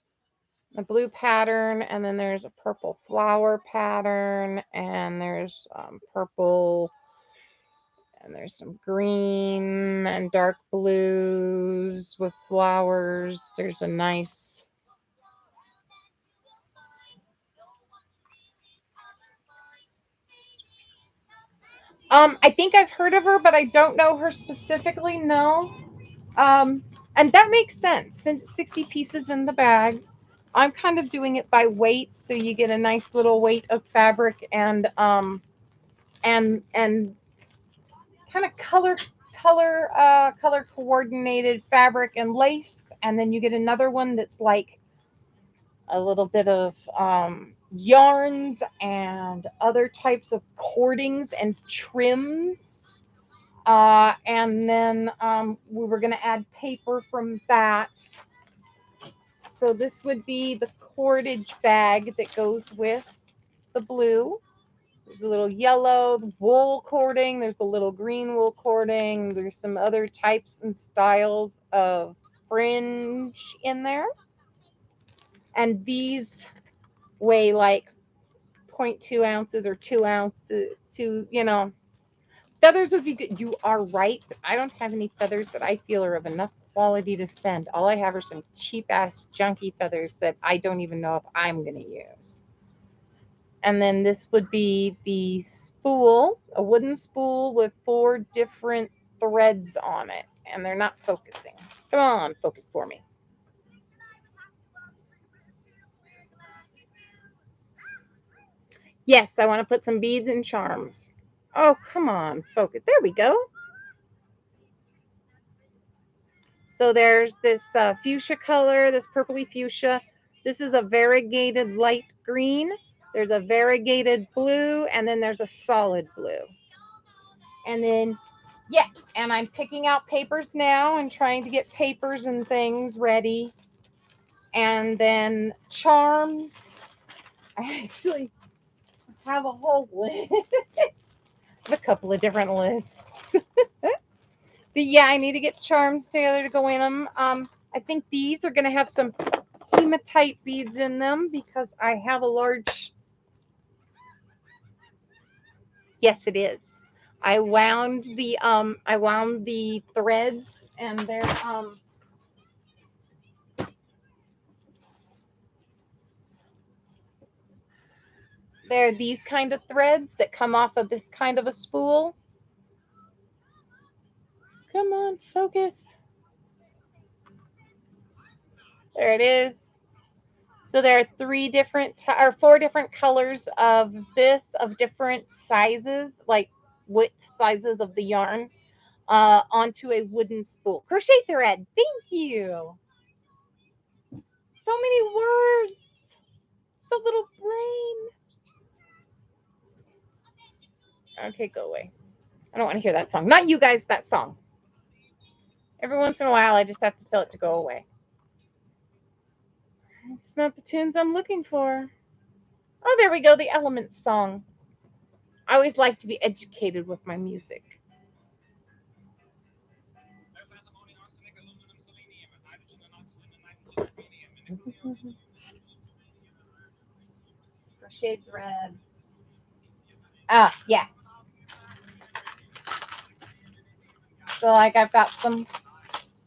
a blue pattern, and then there's a purple flower pattern, and there's purple, and there's some green and dark blues with flowers. There's a nice I think I've heard of her, but I don't know her specifically. No. Um, and that makes sense since it's 60 pieces in the bag. I'm kind of doing it by weight, so you get a nice little weight of fabric and kind of color coordinated fabric and lace, and then you get another one that's like a little bit of yarns and other types of cordings and trims. And then we were going to add paper from that. So this would be the cordage bag that goes with the blue. There's a little yellow wool cording. There's a little green wool cording. There's some other types and styles of fringe in there. And these weigh like 0.2 ounces or 2 ounces to, you know, feathers would be good. You are right, but I don't have any feathers that I feel are of enough quality to send. All I have are some cheap ass junky feathers that I don't even know if I'm going to use. And then this would be the spool, a wooden spool with 4 different threads on it. And they're not focusing. Come on, focus for me. Yes, I want to put some beads and charms. Oh, come on, focus. There we go. So there's this fuchsia color, this purpley fuchsia. This is a variegated light green. There's a variegated blue, and then there's a solid blue. And then, yeah, and I'm picking out papers now and trying to get papers and things ready. And then charms. I actually have a whole list. A couple of different lists. But yeah, I need to get charms together to go in them. I think these are going to have some hematite beads in them because I have a large. Yes, it is. I wound the threads, and they're these kind of threads that come off of this kind of a spool. Come on, focus. There it is. So there are 4 different colors of this, of different sizes, like width sizes of the yarn, onto a wooden spool. Crochet thread. Thank you. So many words. So little brain. Okay, go away. I don't want to hear that song. Not you guys, that song. Every once in a while, I just have to tell it to go away. It's not the tunes I'm looking for. Oh, there we go. The Elements song. I always like to be educated with my music. Crochet thread. Ah, yeah. So, like, I've got some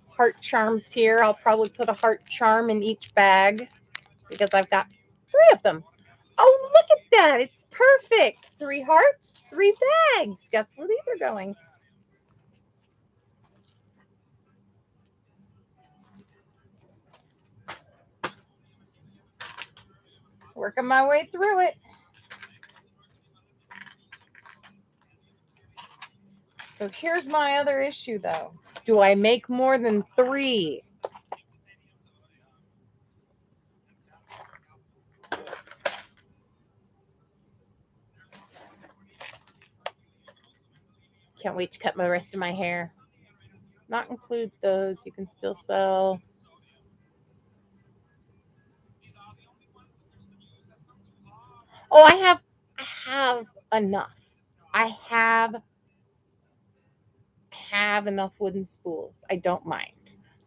heart charms here. I'll probably put a heart charm in each bag because I've got 3 of them. Oh, look at that. It's perfect. 3 hearts, 3 bags. Guess where these are going? Working my way through it. So here's my other issue, though. Do I make more than 3? Can't wait to cut the rest of my hair. Not include those. You can still sell. Oh, I have enough. I have enough wooden spools. I don't mind.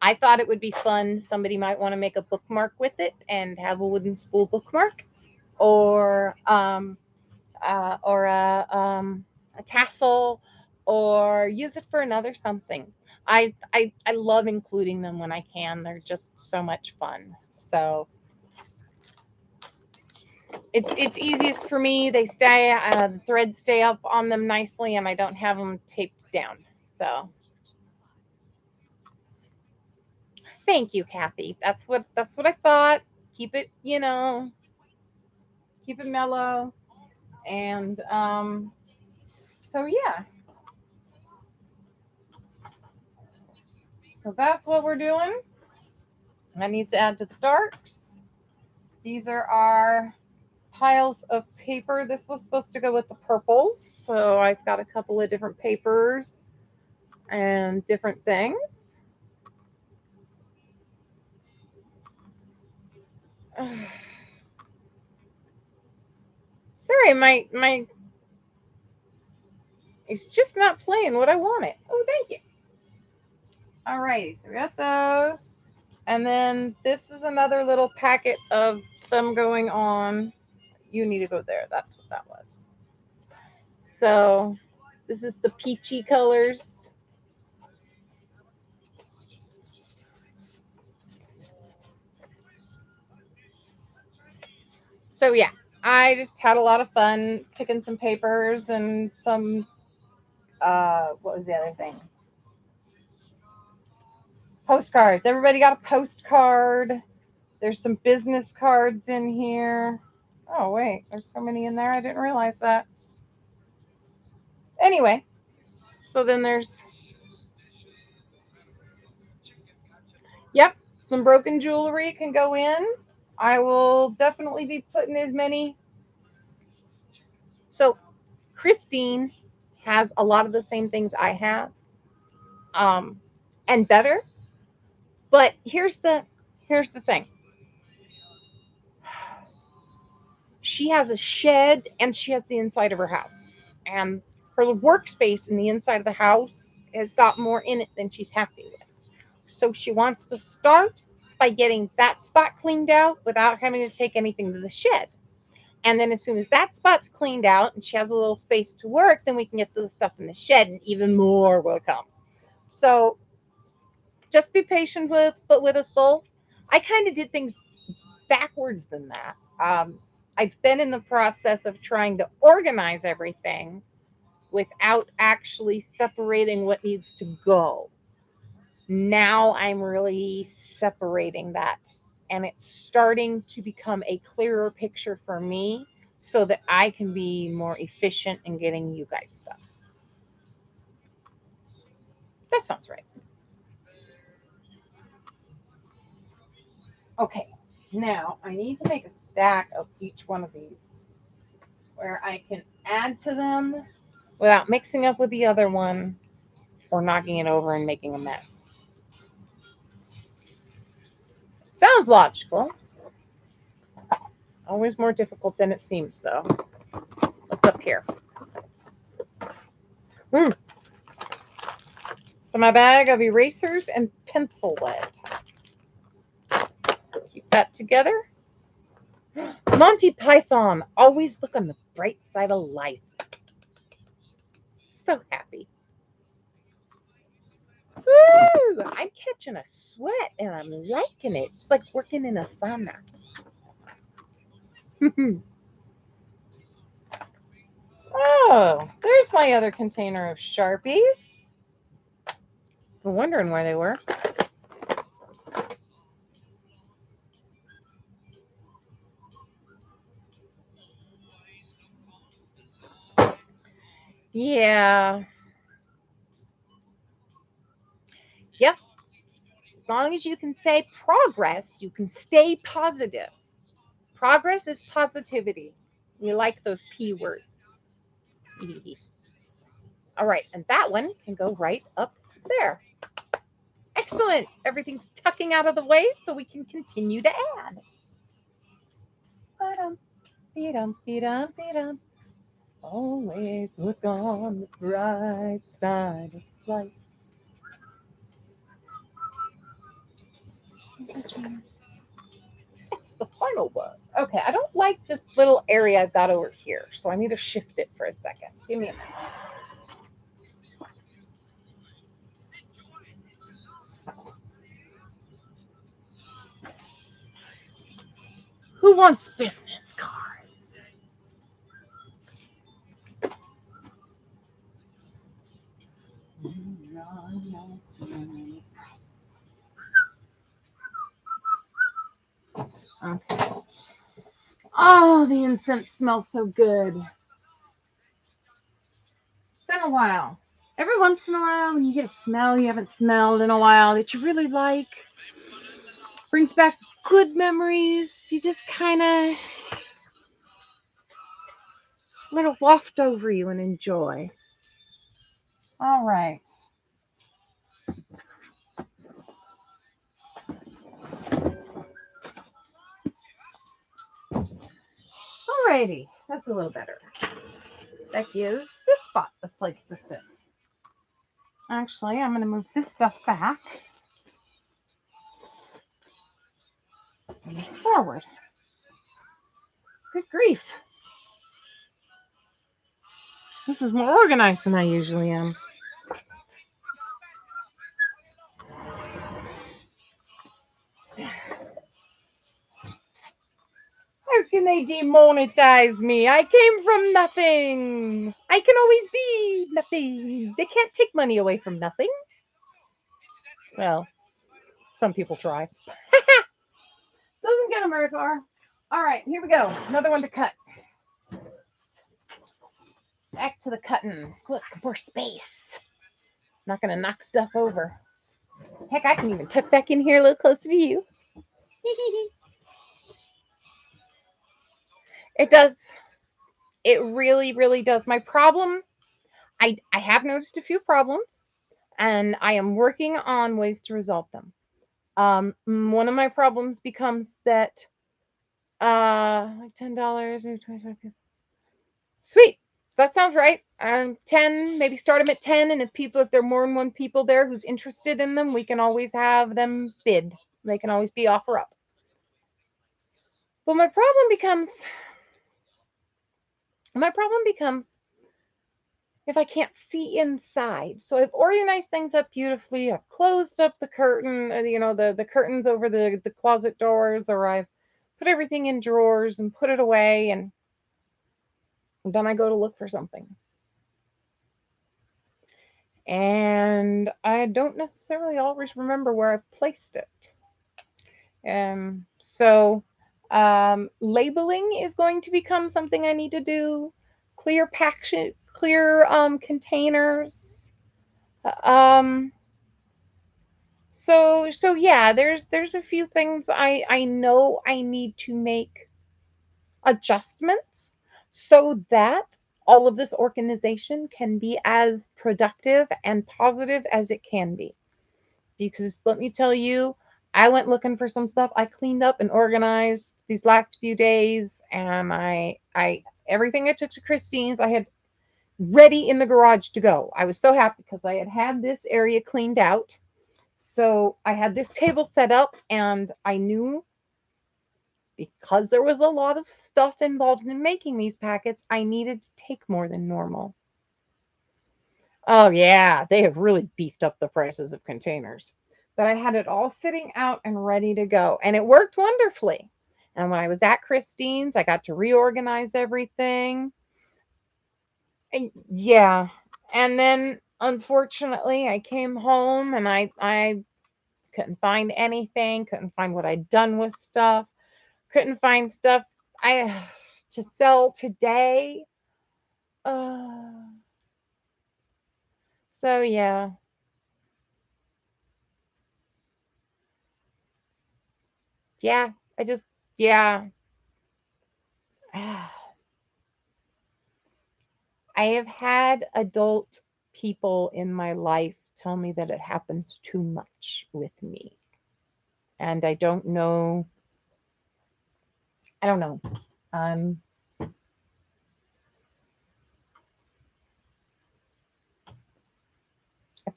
I thought it would be fun. Somebody might want to make a bookmark with it and have a wooden spool bookmark, or a tassel, or use it for another something. I love including them when I can. They're just so much fun. So it's easiest for me. They stay, the threads stay up on them nicely, and I don't have them taped down. So thank you, Kathy. That's what I thought. Keep it, keep it mellow, and so yeah. So that's what we're doing. That needs to add to the darks. These are our piles of paper. This was supposed to go with the purples, so I've got a couple of different papers and different things. Sorry, my it's just not playing what I want it. Oh, thank you. All right, so we got those. And then this is another little packet of them going on. You need to go there. That's what that was. So this is the peachy colors. So yeah, I just had a lot of fun picking some papers and some, what was the other thing? Postcards. Everybody got a postcard. There's some business cards in here. Oh, wait, there's so many in there. I didn't realize that. Anyway, so then there's, yep, some broken jewelry can go in. I will definitely be putting as many. So Christine has a lot of the same things I have, and better. But here's the thing. She has a shed and she has the inside of her house. And her workspace in the inside of the house has got more in it than she's happy with. So she wants to start by getting that spot cleaned out without having to take anything to the shed. And then as soon as that spot's cleaned out and she has a little space to work, then we can get to the stuff in the shed and even more will come. So just be patient with us both. I kind of did things backwards than that. I've been in the process of trying to organize everything without actually separating what needs to go. Now I'm really separating that, and it's starting to become a clearer picture for me so that I can be more efficient in getting you guys stuff. That sounds right. Okay, now I need to make a stack of each one of these where I can add to them without mixing up with the other one or knocking it over and making a mess. Sounds logical. Always more difficult than it seems, though. What's up here? So my bag of erasers and pencil lead. Keep that together. Monty Python. Always look on the bright side of life. So happy. Woo! I'm catching a sweat and I'm liking it. It's like working in a sauna. Oh, there's my other container of Sharpies. I'm wondering where they were. Yeah. Yep. As long as you can say progress, you can stay positive. Progress is positivity. We like those P words. All right, and that one can go right up there. Excellent. Everything's tucking out of the way so we can continue to add. Always look on the bright side of life. It's the final one. Okay, I don't like this little area I've got over here, so I need to shift it for a second. Give me a minute. Who wants business cards? Okay. Oh, the incense smells so good. It's been a while. Every once in a while, when you get a smell you haven't smelled in a while that you really like, brings back good memories. You just kind of let it waft over you and enjoy. All right. Alrighty, that's a little better. That gives this spot a place to sit. Actually, I'm going to move this stuff back and this forward. Good grief. This is more organized than I usually am. How can they demonetize me? I came from nothing. I can always be nothing. They can't take money away from nothing. Well, some people try. Doesn't get America. All right, here we go. Another one to cut. Back to the cutting. Look, more space. Not gonna knock stuff over. Heck, I can even tuck back in here a little closer to you. It does. It really, really does. My problem, I have noticed a few problems, and I am working on ways to resolve them. One of my problems becomes that like $10, maybe 25. Sweet. That sounds right. 10, maybe start them at 10. And if there are more than one people there who's interested in them, we can always have them bid. They can always be offer up. But my problem becomes if I can't see inside. So I've organized things up beautifully. I've closed up the curtain, the curtains over the closet doors, or I've put everything in drawers and put it away. And then I go to look for something. And I don't necessarily always remember where I've placed it. So labeling is going to become something I need to do. Clear containers. So yeah, there's a few things I know I need to make adjustments so that all of this organization can be as productive and positive as it can be. Because let me tell you, I went looking for some stuff. I cleaned up and organized these last few days, and I everything I took to Christine's, I had ready in the garage to go. I was so happy because I had this area cleaned out. So I had this table set up, and I knew because there was a lot of stuff involved in making these packets, I needed to take more than normal. Oh, yeah, they have really beefed up the prices of containers. But I had it all sitting out and ready to go, and it worked wonderfully. And when I was at Christine's, I got to reorganize everything. And yeah. And then, unfortunately, I came home and I couldn't find anything, couldn't find what I'd done with stuff, couldn't find stuff to sell today. So yeah. Yeah, yeah. I have had adult people in my life tell me that it happens too much with me. And I don't know. Um, I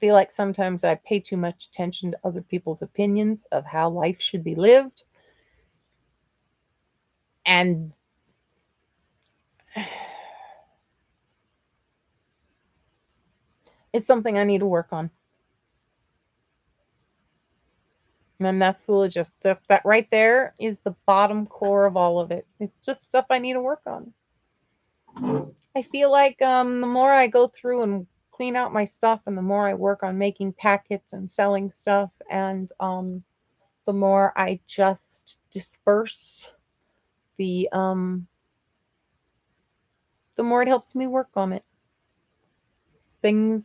feel like sometimes I pay too much attention to other people's opinions of how life should be lived. And it's something I need to work on. And that's the logistics. That right there is the bottom core of all of it. It's just stuff I need to work on. I feel like the more I go through and clean out my stuff, and the more I work on making packets and selling stuff, and the more I just disperse the more it helps me work on it. I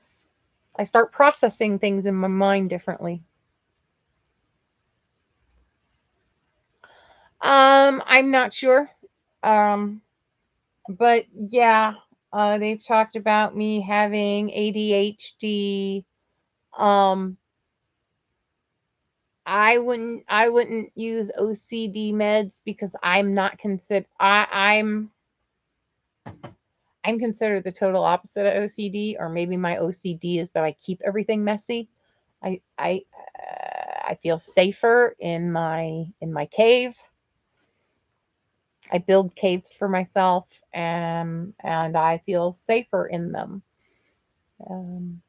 start processing things in my mind differently. I'm not sure. But yeah, they've talked about me having ADHD. I wouldn't use OCD meds because I'm not considered I'm considered the total opposite of OCD, or maybe my OCD is that I keep everything messy. I feel safer in my cave. I build caves for myself, and I feel safer in them. Um,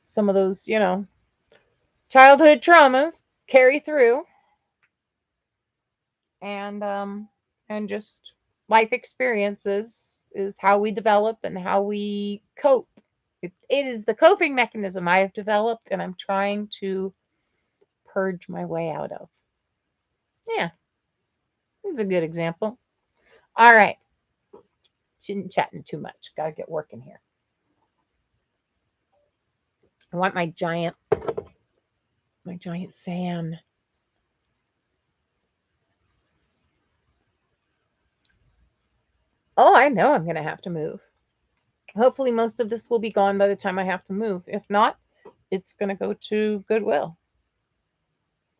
some of those, childhood traumas carry through, and just life experiences is how we develop and how we cope. It is the coping mechanism I have developed, and I'm trying to purge my way out of. Yeah, it's a good example. All right, chatting too much. Got to get working here. I want my giant fan. Oh, I know I'm going to have to move. Hopefully, most of this will be gone by the time I have to move. If not, it's going to go to Goodwill.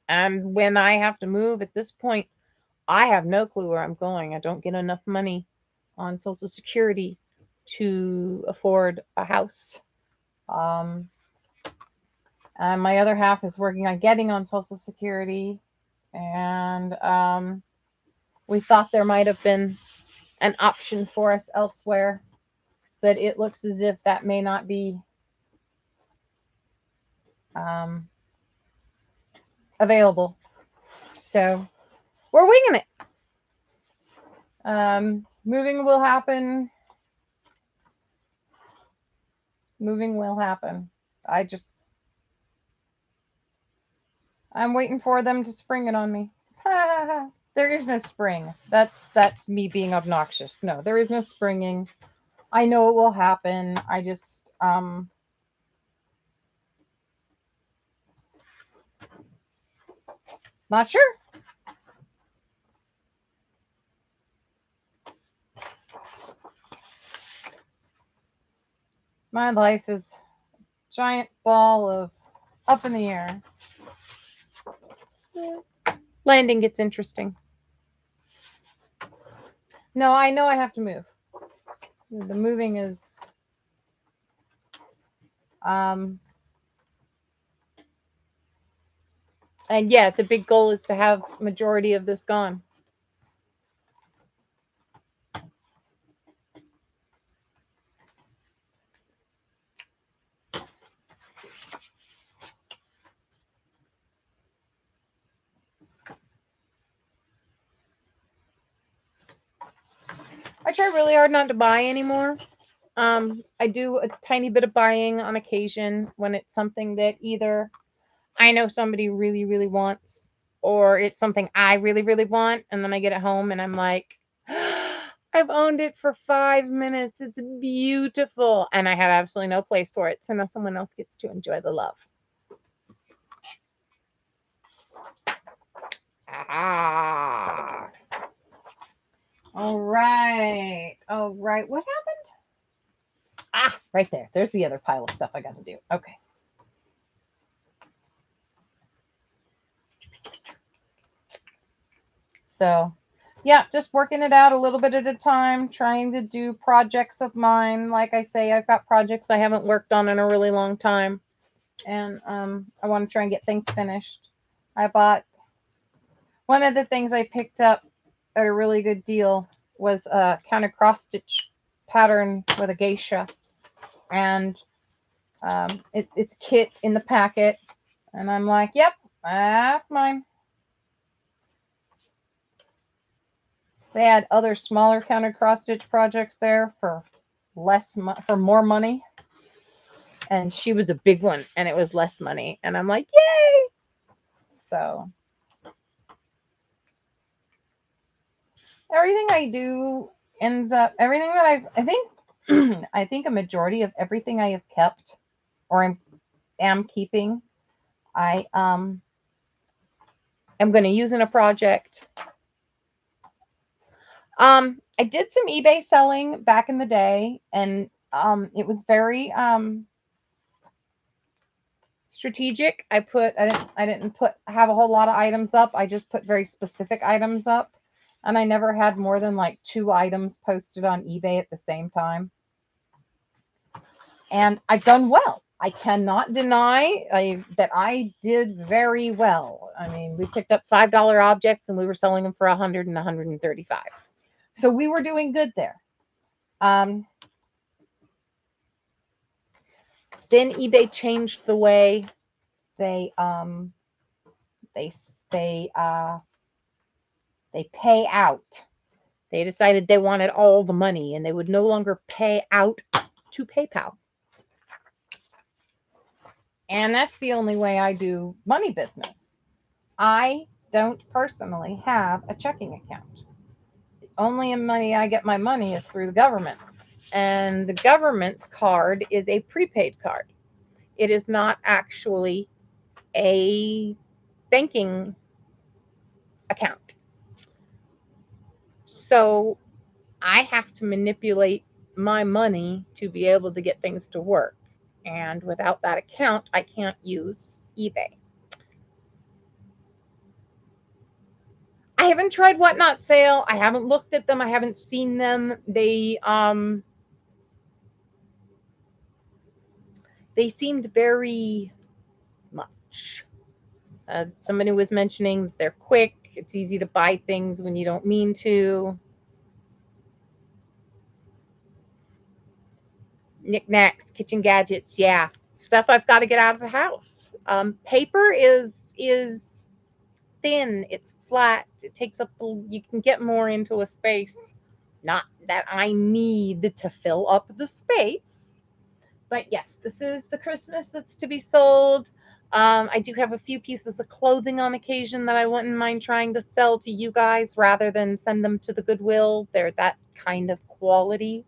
And when I have to move at this point, I have no clue where I'm going. I don't get enough money on Social Security to afford a house. Um, and my other half is working on getting on Social Security. And we thought there might have been an option for us elsewhere, but it looks as if that may not be um, available. So we're winging it. Moving will happen. Moving will happen. I'm waiting for them to spring it on me. There is no spring. That's me being obnoxious. No, there is no springing. I know it will happen. I just not sure. My life is a giant ball of up in the air. Landing gets interesting. No, I know I have to move. The moving is and yeah, the big goal is to have majority of this gone. I try really hard not to buy anymore. I do a tiny bit of buying on occasion when it's something that either I know somebody really, really wants, or it's something I really, really want, and then I get it home and I'm like, I've owned it for 5 minutes. It's beautiful, and I have absolutely no place for it, so now someone else gets to enjoy the love. Ah. All right. All right. What happened? Ah, right there. There's the other pile of stuff I got to do. Okay. So, yeah, just working it out a little bit at a time, trying to do projects of mine. Like I say, I've got projects I haven't worked on in a really long time, and I want to try and get things finished. I bought one of the things I picked up at a really good deal was a counter cross stitch pattern with a geisha, and it's kit in the packet, and I'm like, yep, that's mine. They had other smaller counter cross stitch projects there for for more money, and she was a big one, and it was less money, and I'm like, yay! So everything I do ends up everything that I think I think a majority of everything I have kept or am keeping, I am going to use in a project. I did some eBay selling back in the day, and it was very strategic. I didn't have a whole lot of items up. I just put very specific items up, and I never had more than like 2 items posted on eBay at the same time. And I've done well. I cannot deny that I did very well. I mean, we picked up $5 objects and we were selling them for 100 and 135. So we were doing good there. Then eBay changed the way they pay out. They decided they wanted all the money and they would no longer pay out to PayPal. And that's the only way I do money business. I don't personally have a checking account. The only money I get my money is through the government. And the government's card is a prepaid card. It is not actually a banking account. So I have to manipulate my money to be able to get things to work. And without that account, I can't use eBay. I haven't tried Whatnot Sale. I haven't looked at them. I haven't seen them. They seemed very much. Somebody was mentioning they're quick. It's easy to buy things when you don't mean to. Knickknacks, kitchen gadgets, yeah, stuff I've got to get out of the house. Paper is thin, it's flat, it takes up. You can get more into a space. Not that I need to fill up the space, but yes, this is the Christmas that's to be sold. I do have a few pieces of clothing on occasion that I wouldn't mind trying to sell to you guys rather than send them to the Goodwill. They're that kind of quality.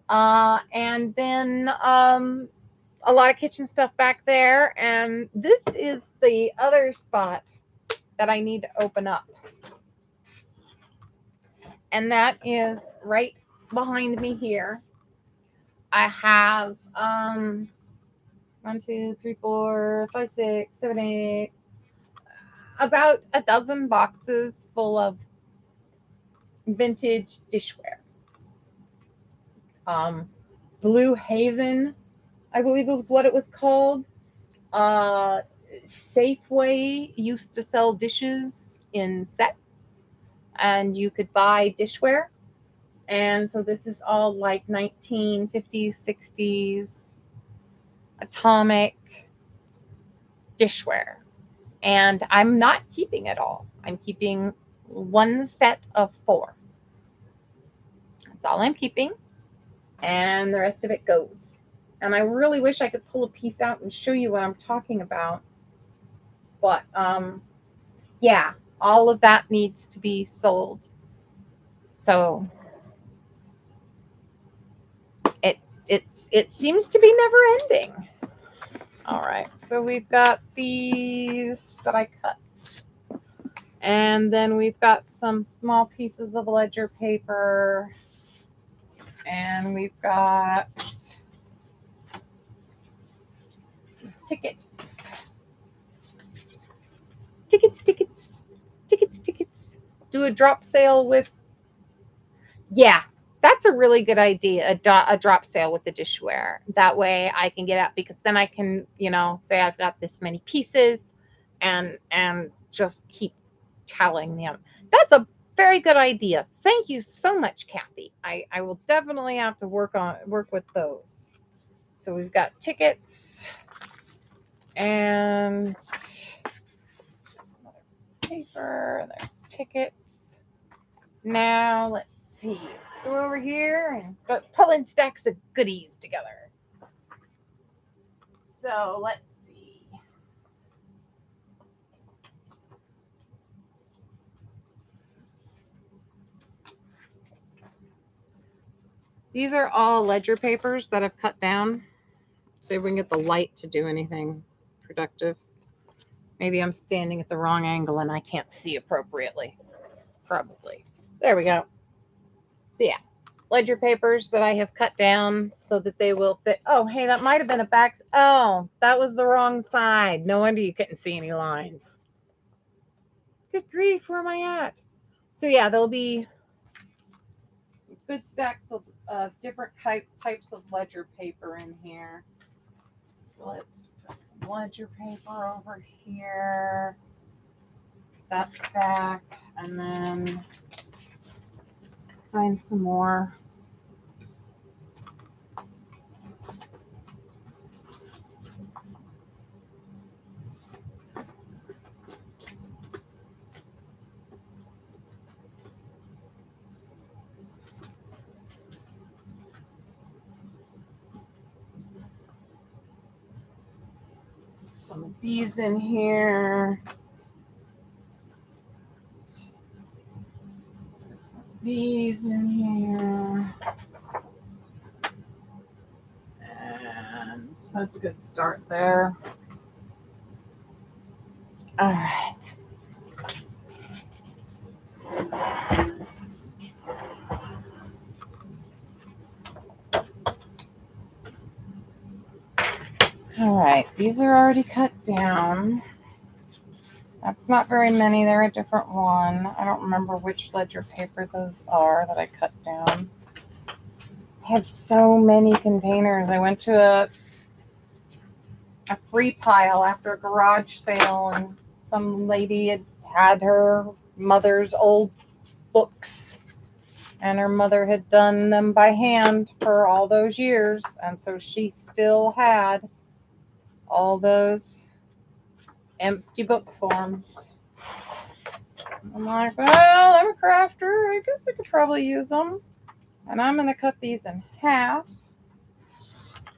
And then a lot of kitchen stuff back there. And this is the other spot that I need to open up. And that is right behind me here. I have 1, 2, 3, 4, 5, 6, 7, 8, about a dozen boxes full of vintage dishware. Blue Haven, I believe it was what it was called. Safeway used to sell dishes in sets, and you could buy dishware. And so this is all like 1950s, 60s atomic dishware. And I'm not keeping it all. I'm keeping one set of 4. That's all I'm keeping. And the rest of it goes. And I really wish I could pull a piece out and show you what I'm talking about. But yeah, all of that needs to be sold. So it seems to be never ending. All right, so we've got these that I cut. And then we've got some small pieces of ledger paper. And we've got tickets. Tickets. Do a drop sale with, yeah, that's a really good idea. A drop sale with the dishware. That way I can get out, because then I can, say I've got this many pieces and just keep tallying them. That's a very good idea. Thank you so much, Kathy. I will definitely have to work with those. So we've got tickets and paper. There's tickets. Now let's see. Let's go over here and start pulling stacks of goodies together. So let's see. These are all ledger papers that I've cut down. See if we can get the light to do anything productive. Maybe I'm standing at the wrong angle and I can't see appropriately. Probably. There we go. So yeah, ledger papers that I have cut down so that they will fit. Oh, hey, that might have been a back. Oh, that was the wrong side. No wonder you couldn't see any lines. Good grief, where am I at? So yeah, there'll be some good stacks of different types of ledger paper in here. So let's put some ledger paper over here. That stack, and then find some more. Some of these in here. Put some of these in here. And so that's a good start there. All right. All right, these are already cut down. That's not very many. They're a different one. I don't remember which ledger paper those are that I cut down. I have so many containers. I went to a free pile after a garage sale, and some lady had her mother's old books, and her mother had done them by hand for all those years, and so she still had all those empty book forms. I'm like, well, I'm a crafter. I guess I could probably use them. And I'm going to cut these in half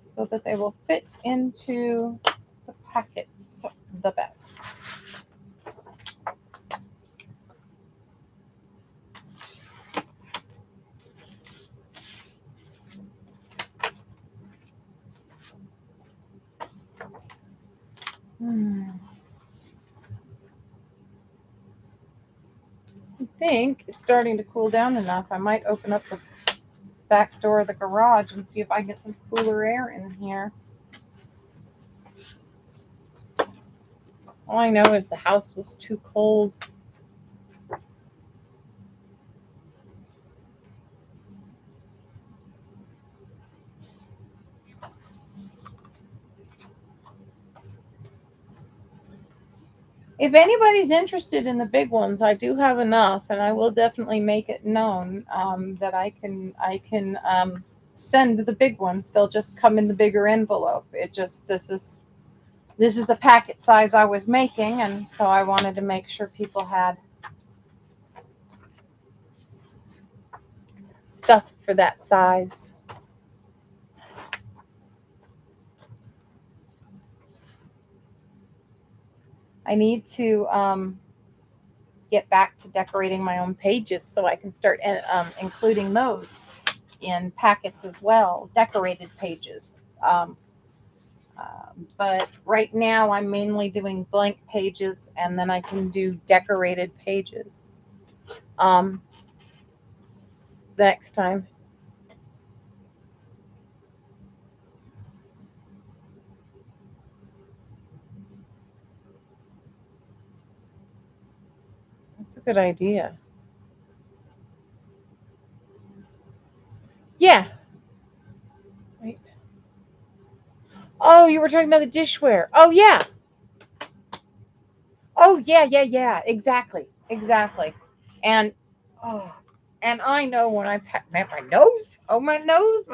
so that they will fit into the packets the best. I think it's starting to cool down enough. I might open up the back door of the garage and see if I can get some cooler air in here. All I know is the house was too cold. If anybody's interested in the big ones, I do have enough, and I will definitely make it known that I can send the big ones. They'll just come in the bigger envelope. This is the packet size I was making, and so I wanted to make sure people had stuff for that size. I need to get back to decorating my own pages so I can start including those in packets as well, decorated pages. But right now I'm mainly doing blank pages, and then I can do decorated pages next time. That's a good idea. Yeah. Right. Oh, you were talking about the dishware. Oh, yeah. Oh, yeah. Exactly. And and I know when I pat my nose. Oh, my nose.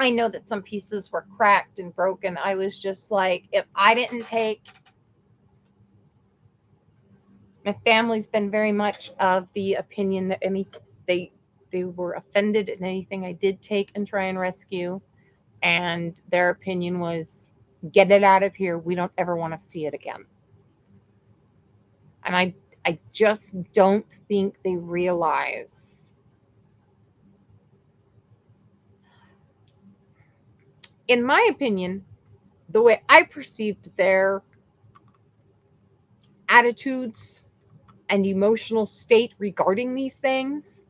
I know that some pieces were cracked and broken. I was just like, if I didn't take, my family's been very much of the opinion that they were offended at anything I did take and try and rescue, and their opinion was, get it out of here. We don't ever want to see it again. And I just don't think they realize. In my opinion, the way I perceived their attitudes and emotional state regarding these things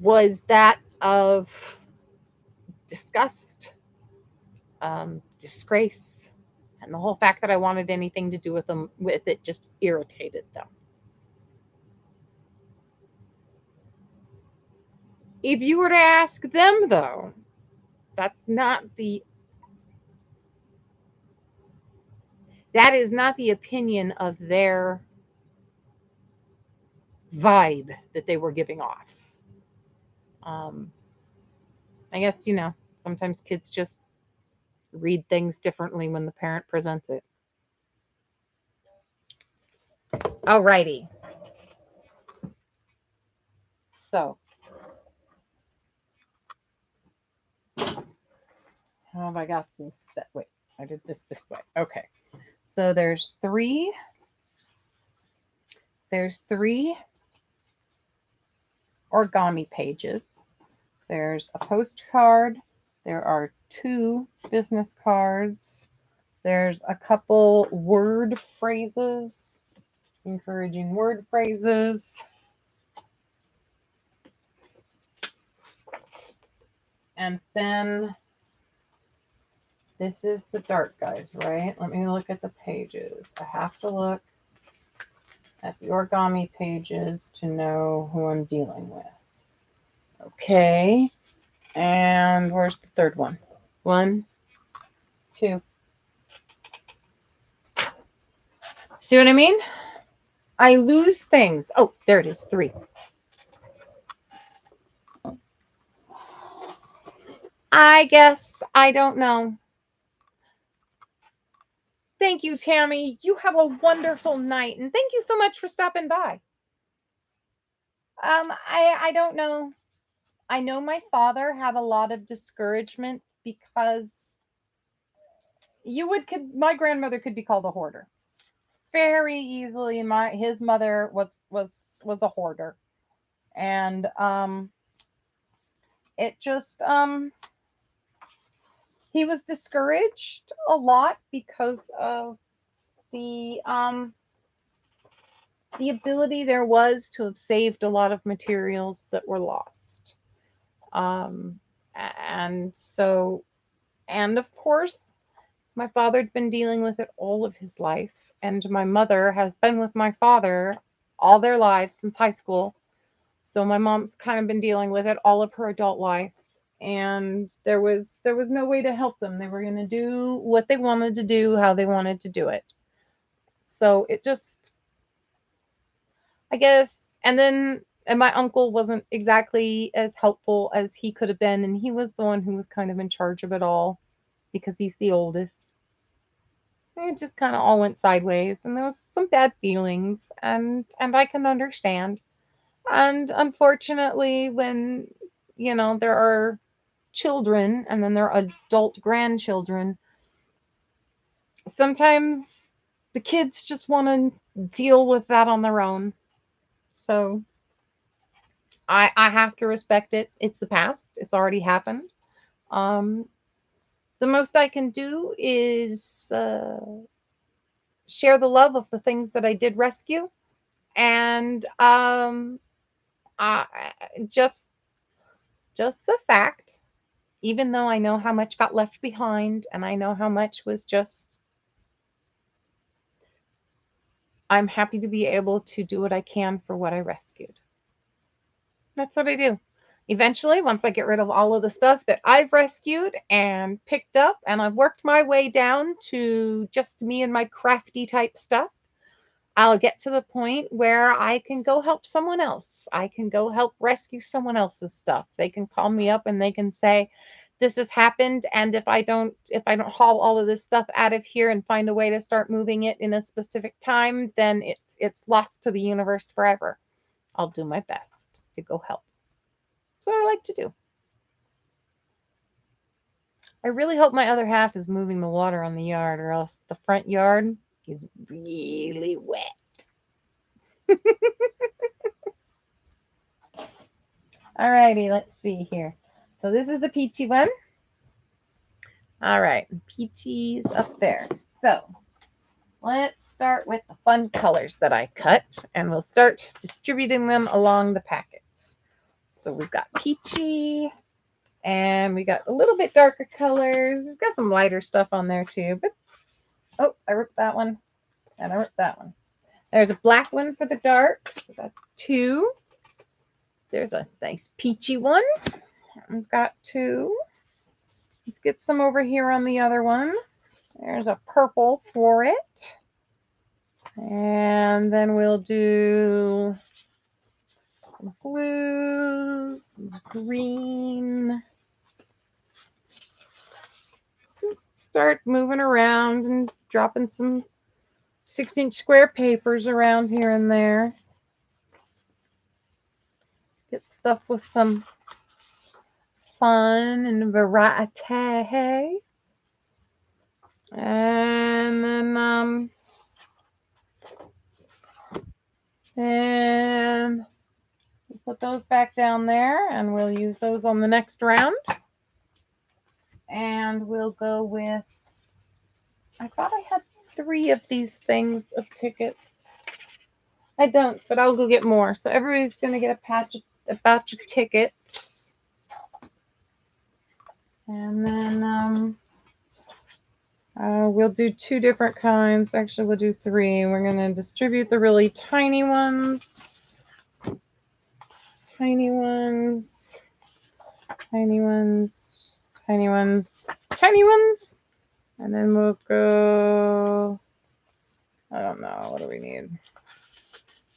was that of disgust, disgrace, and the whole fact that I wanted anything to do with it just irritated them. If you were to ask them, though, that is not the opinion of their vibe that they were giving off. I guess, sometimes kids just read things differently when the parent presents it. Alrighty. So, how have I got this set? Wait, I did this way. Okay. So there's three origami pages. There's a postcard. There are 2 business cards. There's a couple word phrases, encouraging word phrases. And then this is the dark guys, right? Let me look at the pages. I have to look at the origami pages to know who I'm dealing with. Okay. And where's the third one? 1, 2. See what I mean? I lose things. Oh, there it is. 3. I guess I don't know. Thank you, Tammy. You have a wonderful night, and thank you so much for stopping by. I don't know. I know my father had a lot of discouragement because my grandmother could be called a hoarder very easily. His mother was a hoarder, and it just he was discouraged a lot because of the ability there was to have saved a lot of materials that were lost. And of course, my father had been dealing with it all of his life, and my mother has been with my father all their lives since high school. So my mom's kind of been dealing with it all of her adult life, and there was no way to help them. They were going to do what they wanted to do, how they wanted to do it. So it just, I guess, and my uncle wasn't exactly as helpful as he could have been, and he was the one who was kind of in charge of it all because he's the oldest. It just kind of all went sideways, and there was some bad feelings, and I can understand. And unfortunately, when there are children and then there are adult grandchildren, sometimes the kids just want to deal with that on their own. So I have to respect it. It's the past. It's already happened. The most I can do is share the love of the things that I did rescue, and just the fact, even though I know how much got left behind and I know how much was just, I'm happy to be able to do what I can for what I rescued. That's what I do. Eventually, once I get rid of all of the stuff that I've rescued and picked up, and I've worked my way down to just me and my crafty type stuff, I'll get to the point where I can go help someone else. I can go help rescue someone else's stuff. They can call me up and they can say, this has happened, and if I don't haul all of this stuff out of here and find a way to start moving it in a specific time, then it's lost to the universe forever. I'll do my best to go help. That's what I like to do. I really hope my other half is moving the water on the yard, or else the front yard is really wet. Alrighty, let's see here. So this is the peachy one. All right, peachy's up there. So let's start with the fun colors that I cut, and we'll start distributing them along the packets. So we've got peachy, and we got a little bit darker colors. It's got some lighter stuff on there too, but oh, I ripped that one, and I ripped that one. There's a black one for the dark, so that's 2. there's a nice peachy one. That one's got 2. Let's get some over here on the other one. There's a purple for it. And then we'll do some blues, some green. Just start moving around and dropping some 6-inch square papers around here and there. Get stuff with some fun and variety. And then and we'll put those back down there, and we'll use those on the next round. And we'll go with, I thought I had 3 of these things of tickets. I don't, but I'll go get more. So everybody's going to get a batch of tickets. And then we'll do 2 different kinds. Actually, we'll do 3. We're going to distribute the really tiny ones. Tiny ones. Tiny ones. Tiny ones. Tiny ones. And then we'll go, I don't know, what do we need?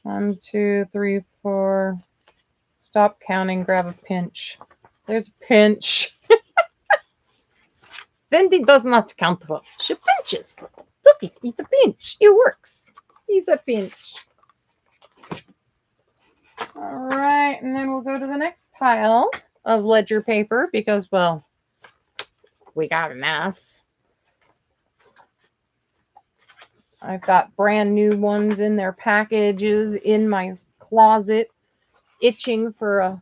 1, 2, 3, 4. Stop counting, grab a pinch. There's a pinch. Wendy does not count. She pinches. Look, it's a pinch. It works. He's a pinch. All right, and then we'll go to the next pile of ledger paper because, well, we got enough. I've got brand new ones in their packages in my closet, itching for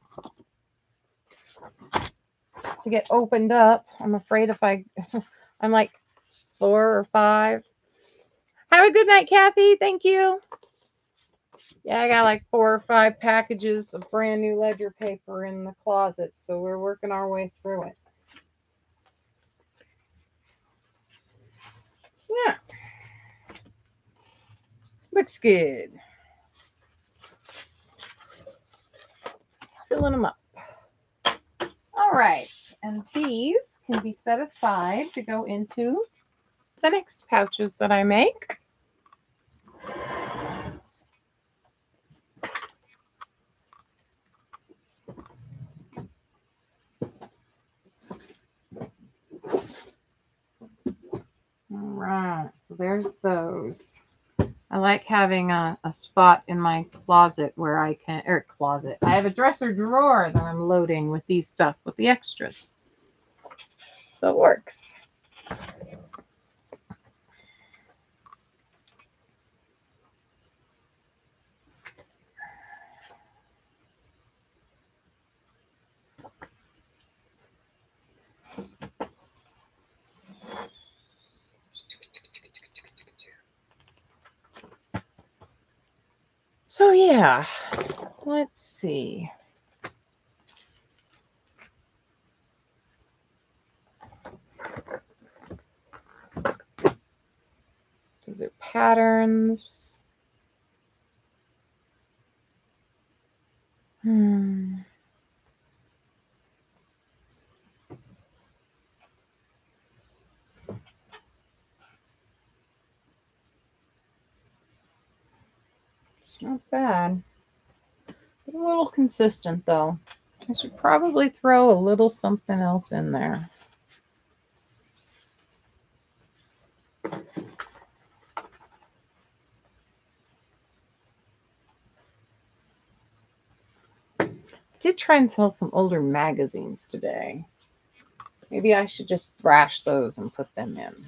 to get opened up. I'm afraid if I'm like 4 or 5. Have a good night, Kathy. Thank you. Yeah, I got like 4 or 5 packages of brand new ledger paper in the closet, so we're working our way through it. Yeah. Looks good. Filling them up. All right, and these can be set aside to go into the next pouches that I make. All right, so there's those. I like having a spot in my closet where I can, or closet. I have a dresser drawer that I'm loading with these stuff, with the extras. So it works. So yeah, let's see. These are patterns. It's not bad. But a little consistent though. I should probably throw a little something else in there. I did try and sell some older magazines today. Maybe I should just thrash those and put them in.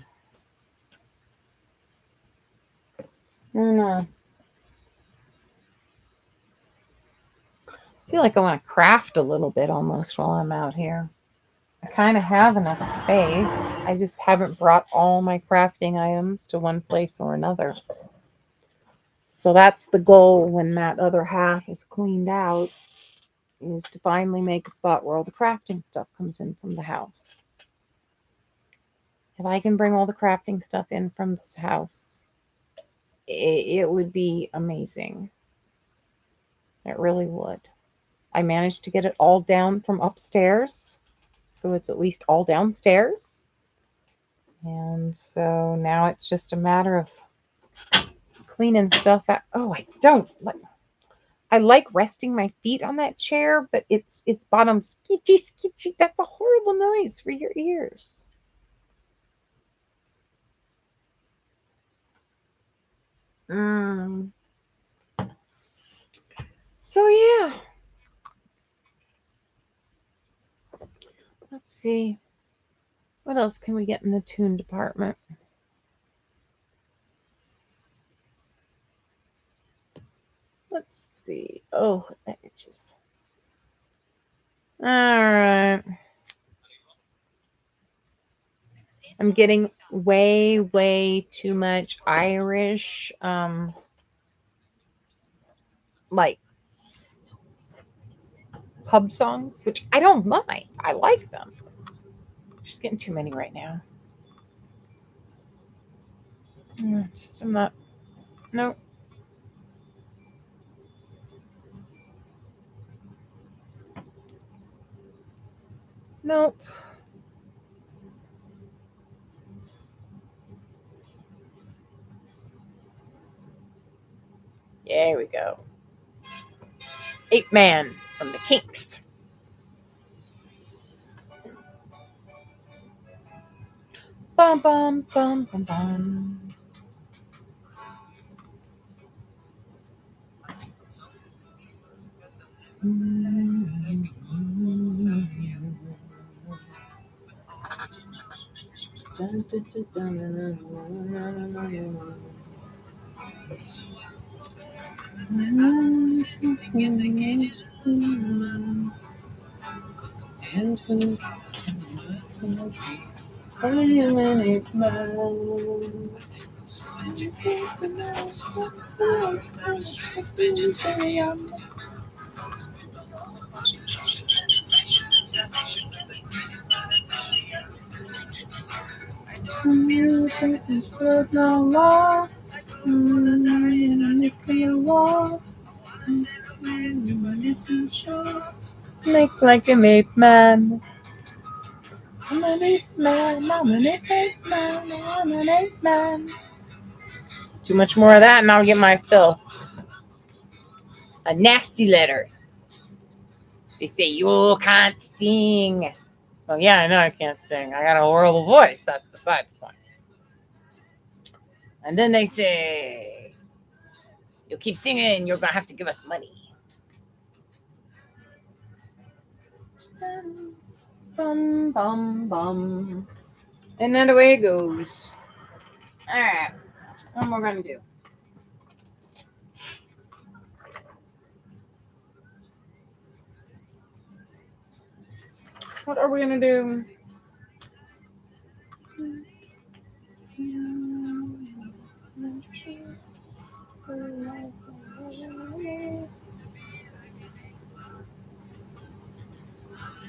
I don't know. I feel like I want to craft a little bit almost while I'm out here. I kind of have enough space. I just haven't brought all my crafting items to one place or another. So that's the goal when that other half is cleaned out, is to finally make a spot where all the crafting stuff comes in from the house. If I can bring all the crafting stuff in from this house, it would be amazing. It really would. I managed to get it all down from upstairs. So it's at least all downstairs. And so now it's just a matter of cleaning stuff out. Oh, I like resting my feet on that chair, but its bottom skitchy skitchy. That's a horrible noise for your ears. So yeah. Let's see. What else can we get in the tune department? Let's see. Oh, that itches. All right. I'm getting way too much Irish, like pub songs, which I don't mind. I like them. Just getting too many right now. I'm not. Nope. Nope. There we go. Ape Man from the Kinks. Bum bum bum bum bum. Make like an ape man. I'm an ape man. I'm an ape man. I'm an ape man. Too much more of that, and I'll get myself a nasty letter. They say you can't sing. Well, yeah, I know I can't sing. I got a horrible voice. That's beside the point. And then they say, you keep singing, you're going to have to give us money. Bum, bum, bum. And then away it goes. All right. What am I going to do? What are we going to do?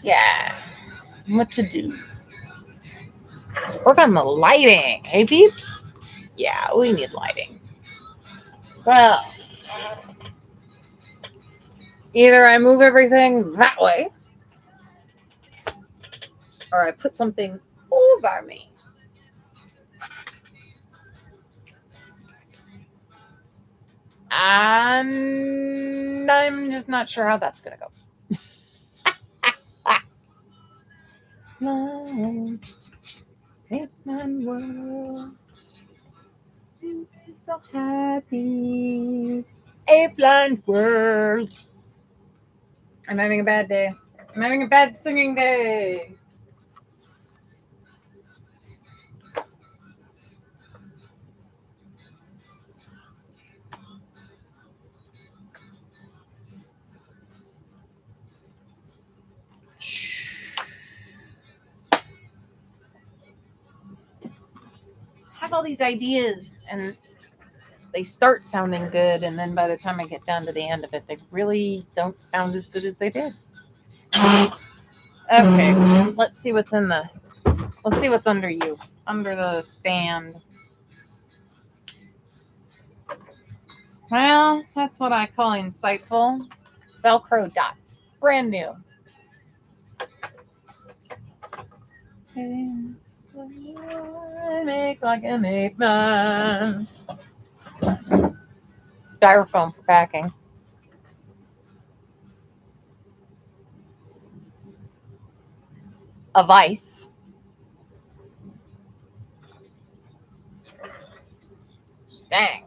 Yeah. What to do? Work on the lighting. Hey, peeps? Yeah, we need lighting. Well, either I move everything that way, or I put something over me. And I'm just not sure how that's going to go. Ape Man world is so happy. Ape Land world. I'm having a bad day. I'm having a bad singing day. I have all these ideas and they start sounding good, and then by the time I get down to the end of it, they really don't sound as good as they did. Okay, let's see what's under you, under the stand. Well, that's what I call insightful. Velcro dots. Brand new. Make like an 8-man. Styrofoam for packing. A vice. Dang.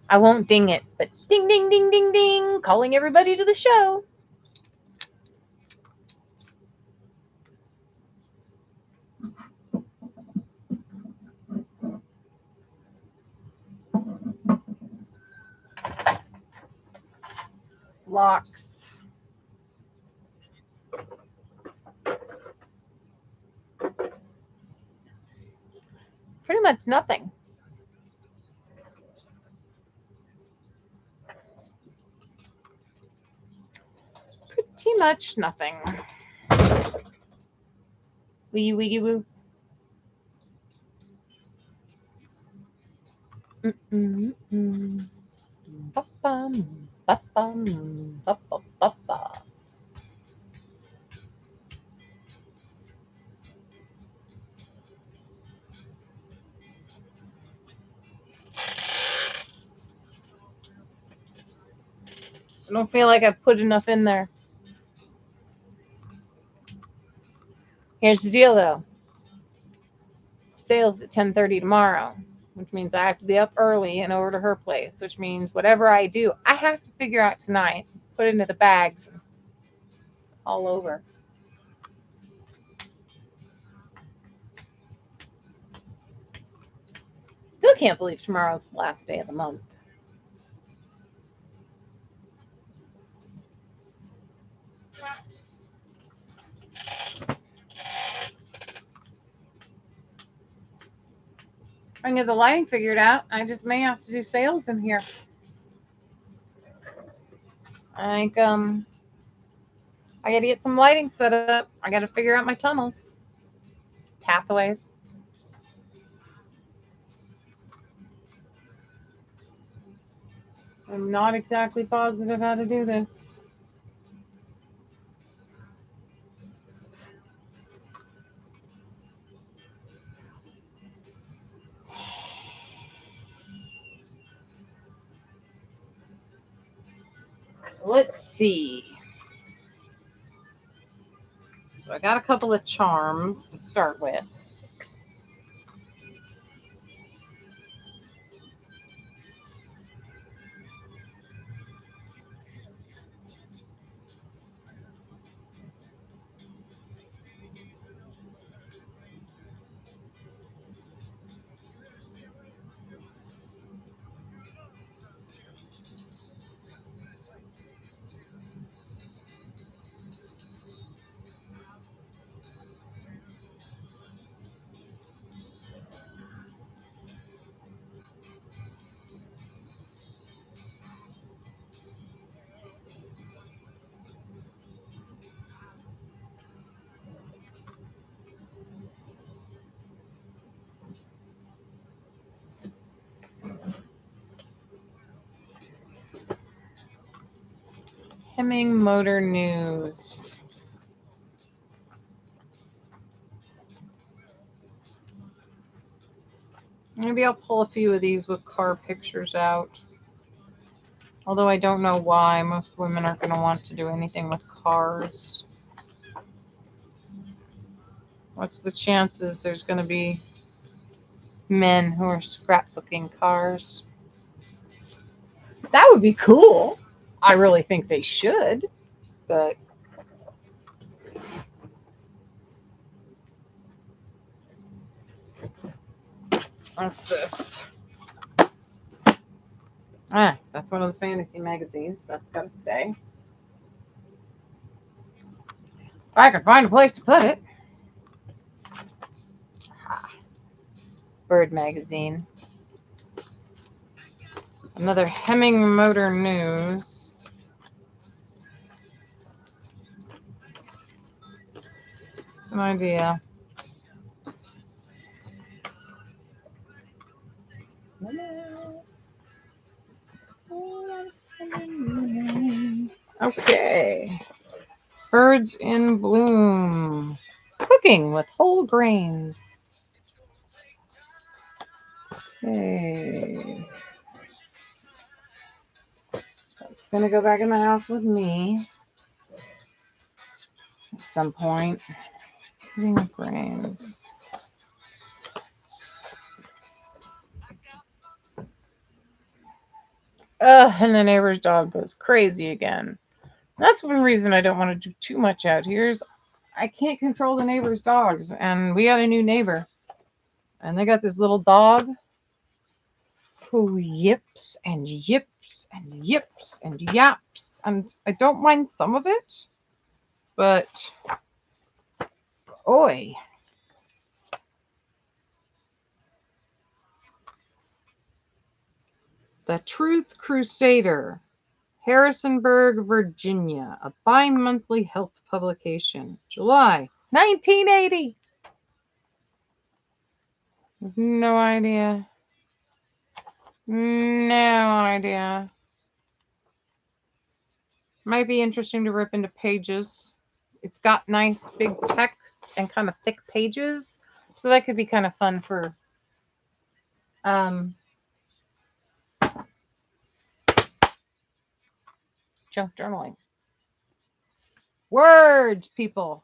I won't ding it, but ding, ding, ding, ding, ding, calling everybody to the show. Locks. Pretty much nothing. Pretty much nothing. Wee wee woo. Ba-bum, ba-bum, ba-ba-ba-ba. I don't feel like I've put enough in there. Here's the deal, though. Sales at 10:30 tomorrow, which means I have to be up early and over to her place, which means whatever I do, I have to figure out tonight, put it into the bags all over. Still can't believe tomorrow's the last day of the month. I can get the lighting figured out. I just may have to do sales in here. I gotta get some lighting set up. I gotta figure out my tunnels, pathways. I'm not exactly positive how to do this. Let's see. So I got a couple of charms to start with. Hemming Motor News. Maybe I'll pull a few of these with car pictures out. Although I don't know why. Most women aren't going to want to do anything with cars. What's the chances there's going to be men who are scrapbooking cars? That would be cool. I really think they should, but what's this? That's one of the fantasy magazines. That's got to stay. If I could find a place to put it. Bird magazine. Another Hemming Motor News. It's an idea. Birds in Bloom. Cooking with whole grains. Okay. It's going to go back in the house with me at some point. Cooking with grains. And the neighbor's dog goes crazy again. That's one reason I don't want to do too much out here is I can't control the neighbor's dogs. And we got a new neighbor. And they got this little dog who yips and yips and yips and yaps. And I don't mind some of it. But, oi. The Truth Crusader, Harrisonburg, Virginia, a bi-monthly health publication, July 1980. No idea. No idea. Might be interesting to rip into pages. It's got nice big text and kind of thick pages, so that could be kind of fun for junk journaling. Words, people.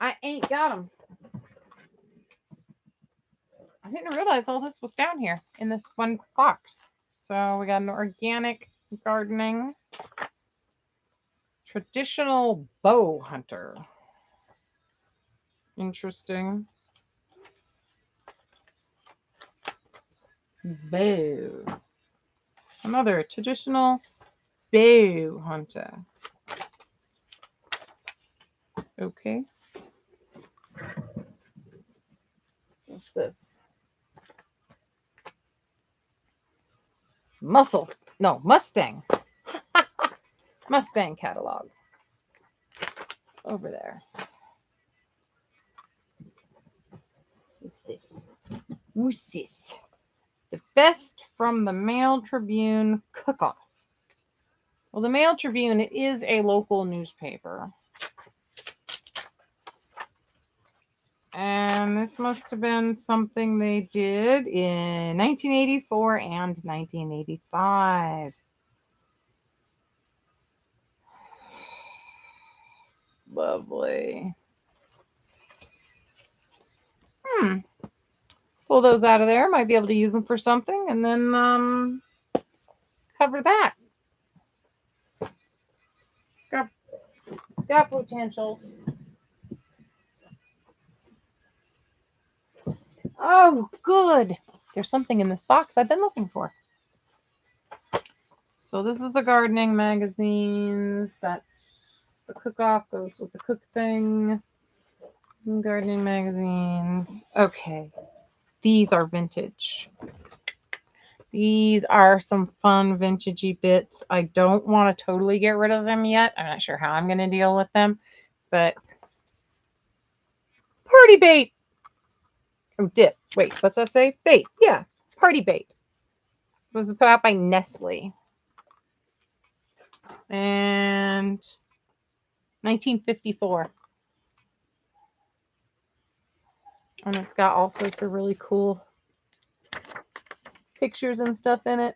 I ain't got them. I didn't realize all this was down here in this one box. So we got an organic gardening, traditional bow hunter. Interesting. Bow. Another traditional bow hunter. Okay. What's this? Mustang. Mustang catalog. Over there. What's this? What's this? The best from the Mail Tribune cook-off. Well, the Mail Tribune, it is a local newspaper. And this must have been something they did in 1984 and 1985. Lovely. Pull those out of there. Might be able to use them for something. And then cover that. It's got potentials. Oh, good. There's something in this box I've been looking for. So this is the gardening magazines. That's the cook-off goes with the cook thing. Gardening magazines. Okay. These are vintage. These are some fun vintagey bits. I don't want to totally get rid of them yet. I'm not sure how I'm going to deal with them. But party bait. Oh, dip. Wait, what's that say? Bait. Yeah, party bait. This is put out by Nestle. And 1954. And it's got all sorts of really cool pictures and stuff in it.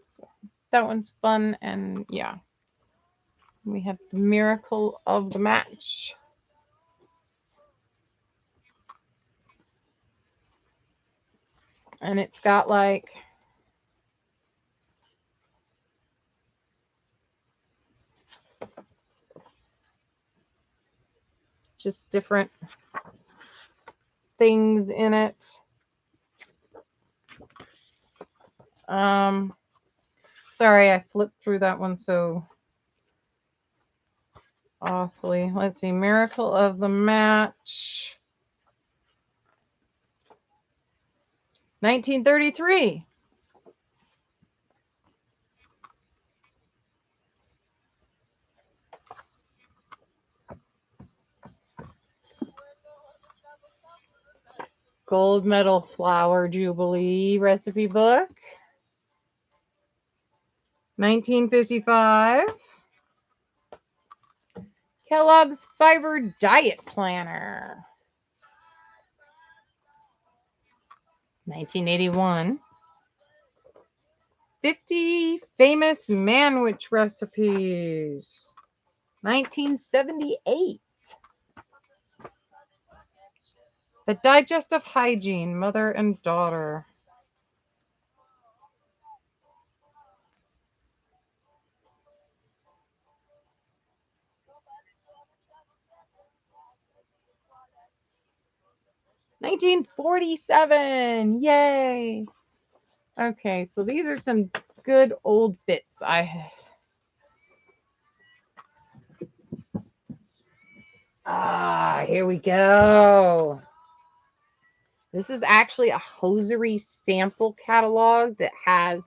So that one's fun. And yeah, we have the Miracle of the Match. And it's got like just different things in it. Sorry, I flipped through that one so awfully. Let's see, Miracle of the Match. 1933. Gold Medal Flower Jubilee recipe book. 1955. Kellogg's Fiber Diet Planner. 1981. 50 famous manwich recipes. 1978. The Digestive Hygiene, Mother and Daughter. $1947. Yay. Okay, so these are some good old bits I have. Here we go. This is actually a hosiery sample catalog that has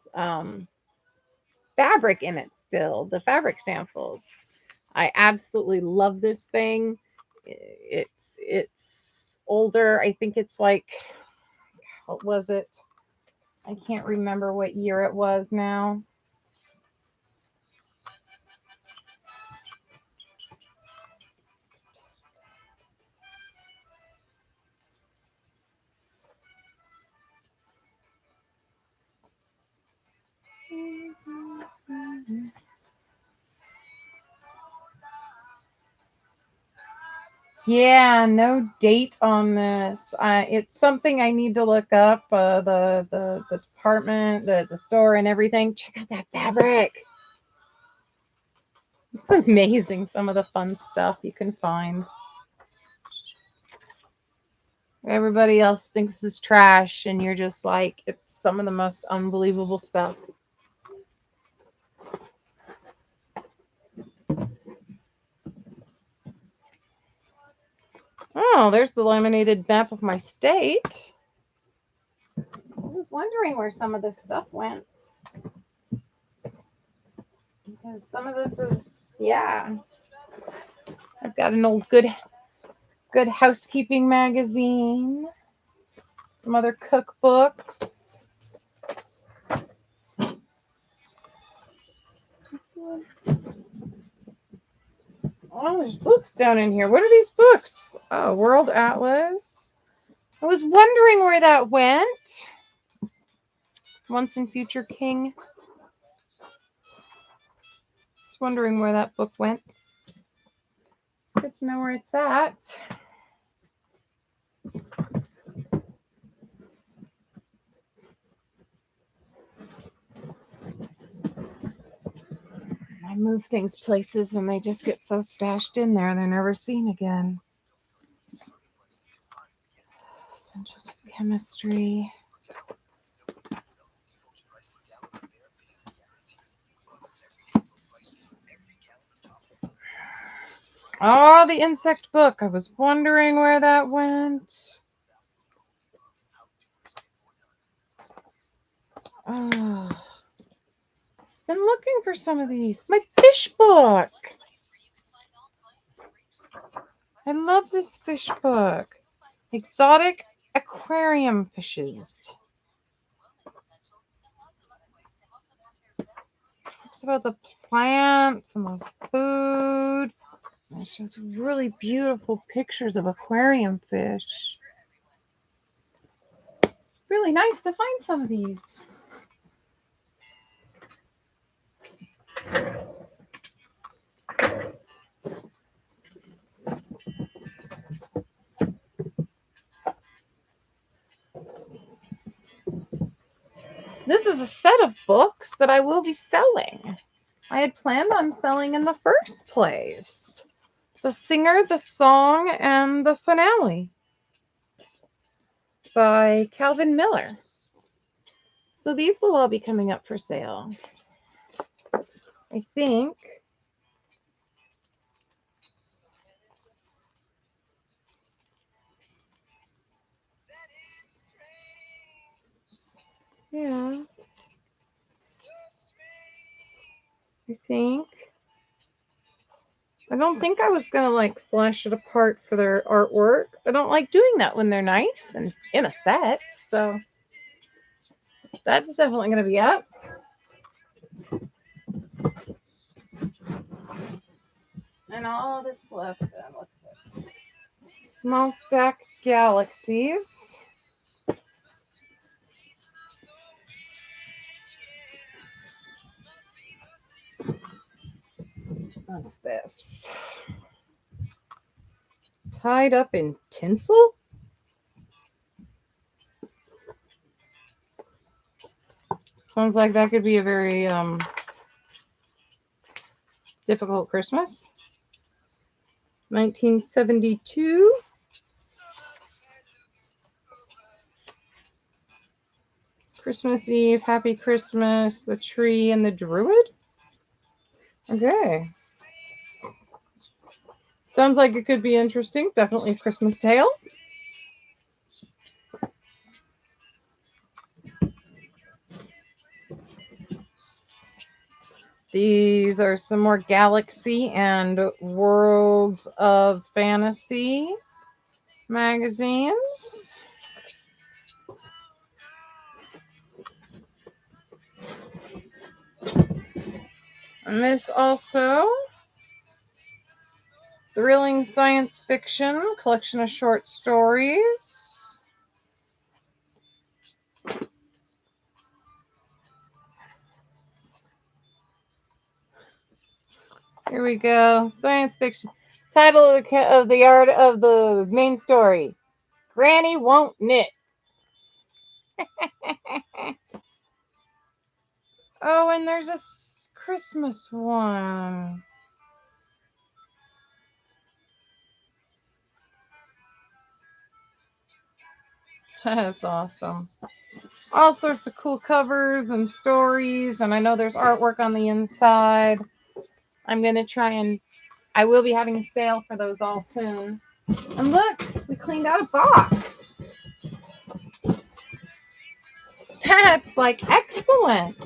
fabric in it still, the fabric samples. I absolutely love this thing. It's older. I think it's like, what was it? I can't remember what year it was now. Yeah, no date on this. It's something I need to look up. The department, the store, and everything. Check out that fabric. It's amazing. Some of the fun stuff you can find. Everybody else thinks this is trash, and you're just like, it's some of the most unbelievable stuff. Oh, there's the laminated map of my state. I was wondering where some of this stuff went. Because some of this is, yeah. I've got an old Good Housekeeping magazine. Some other cookbooks. Oh, there's books down in here. What are these books? Oh, World Atlas. I was wondering where that went. Once and Future King. Just wondering where that book went. It's good to know where it's at. I move things places and they just get so stashed in there they're never seen again. Essentials of Chemistry. Oh, the insect book. I was wondering where that went. Oh, been looking for some of these. My fish book. I love this fish book. Exotic aquarium fishes. It's about the plants and the food. And it shows really beautiful pictures of aquarium fish. Really nice to find some of these. This is a set of books that I will be selling. I had planned on selling in the first place. The Singer, the Song, and the Finale by Calvin Miller. So these will all be coming up for sale. I think. Yeah. I don't think I was going to like slash it apart for their artwork. I don't like doing that when they're nice and in a set. So that's definitely going to be up. And all that's left, what's this? Small Stack Galaxies. What's this? Tied up in tinsel? Sounds like that could be a very difficult Christmas. 1972. Christmas Eve, Happy Christmas, the tree and the druid. Okay. Sounds like it could be interesting. Definitely a Christmas tale. These are some more Galaxy and Worlds of Fantasy magazines. And this also, thrilling science fiction, collection of short stories. Here we go, science fiction. Title of the art of the main story: Granny Won't Knit. Oh, and there's a Christmas one. That's awesome. All sorts of cool covers and stories, and I know there's artwork on the inside. I'm going to try and I will be having a sale for those all soon. And look, we cleaned out a box. That's like excellent.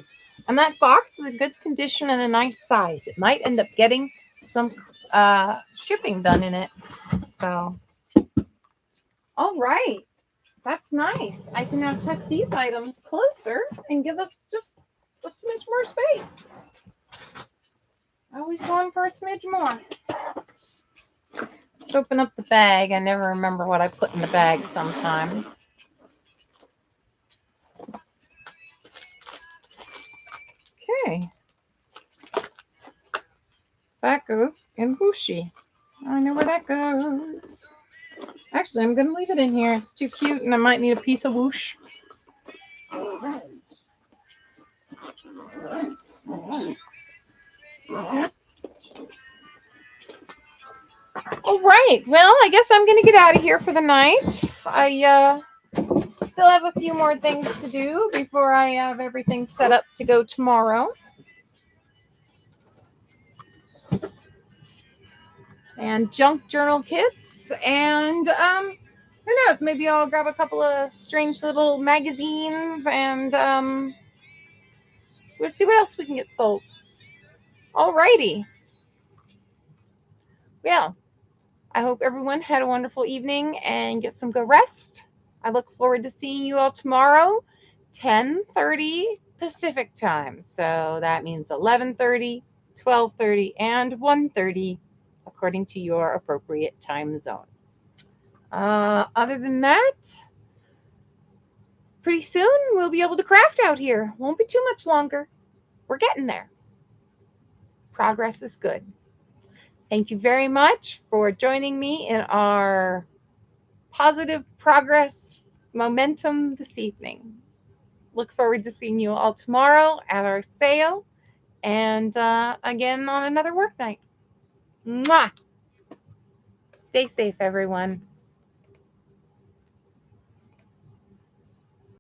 And that box is in good condition and a nice size. It might end up getting some shipping done in it. So, all right. That's nice. I can now tuck these items closer and give us just a smidge more space. Always going for a smidge more. Let's open up the bag. I never remember what I put in the bag sometimes. Okay. That goes in Whooshy. I know where that goes. Actually, I'm going to leave it in here. It's too cute, and I might need a piece of whoosh. All right. Well, I guess I'm going to get out of here for the night. I still have a few more things to do before I have everything set up to go tomorrow. And junk journal kits, and who knows, maybe I'll grab a couple of strange little magazines, and we'll see what else we can get sold. Alrighty. Well, I hope everyone had a wonderful evening and get some good rest. I look forward to seeing you all tomorrow, 10:30 Pacific time. So that means 11:30, 12:30, and 1:30, according to your appropriate time zone. Other than that, pretty soon we'll be able to craft out here. Won't be too much longer. We're getting there. Progress is good. Thank you very much for joining me in our positive progress momentum this evening. Look forward to seeing you all tomorrow at our sale and again on another work night. Mwah! Stay safe, everyone.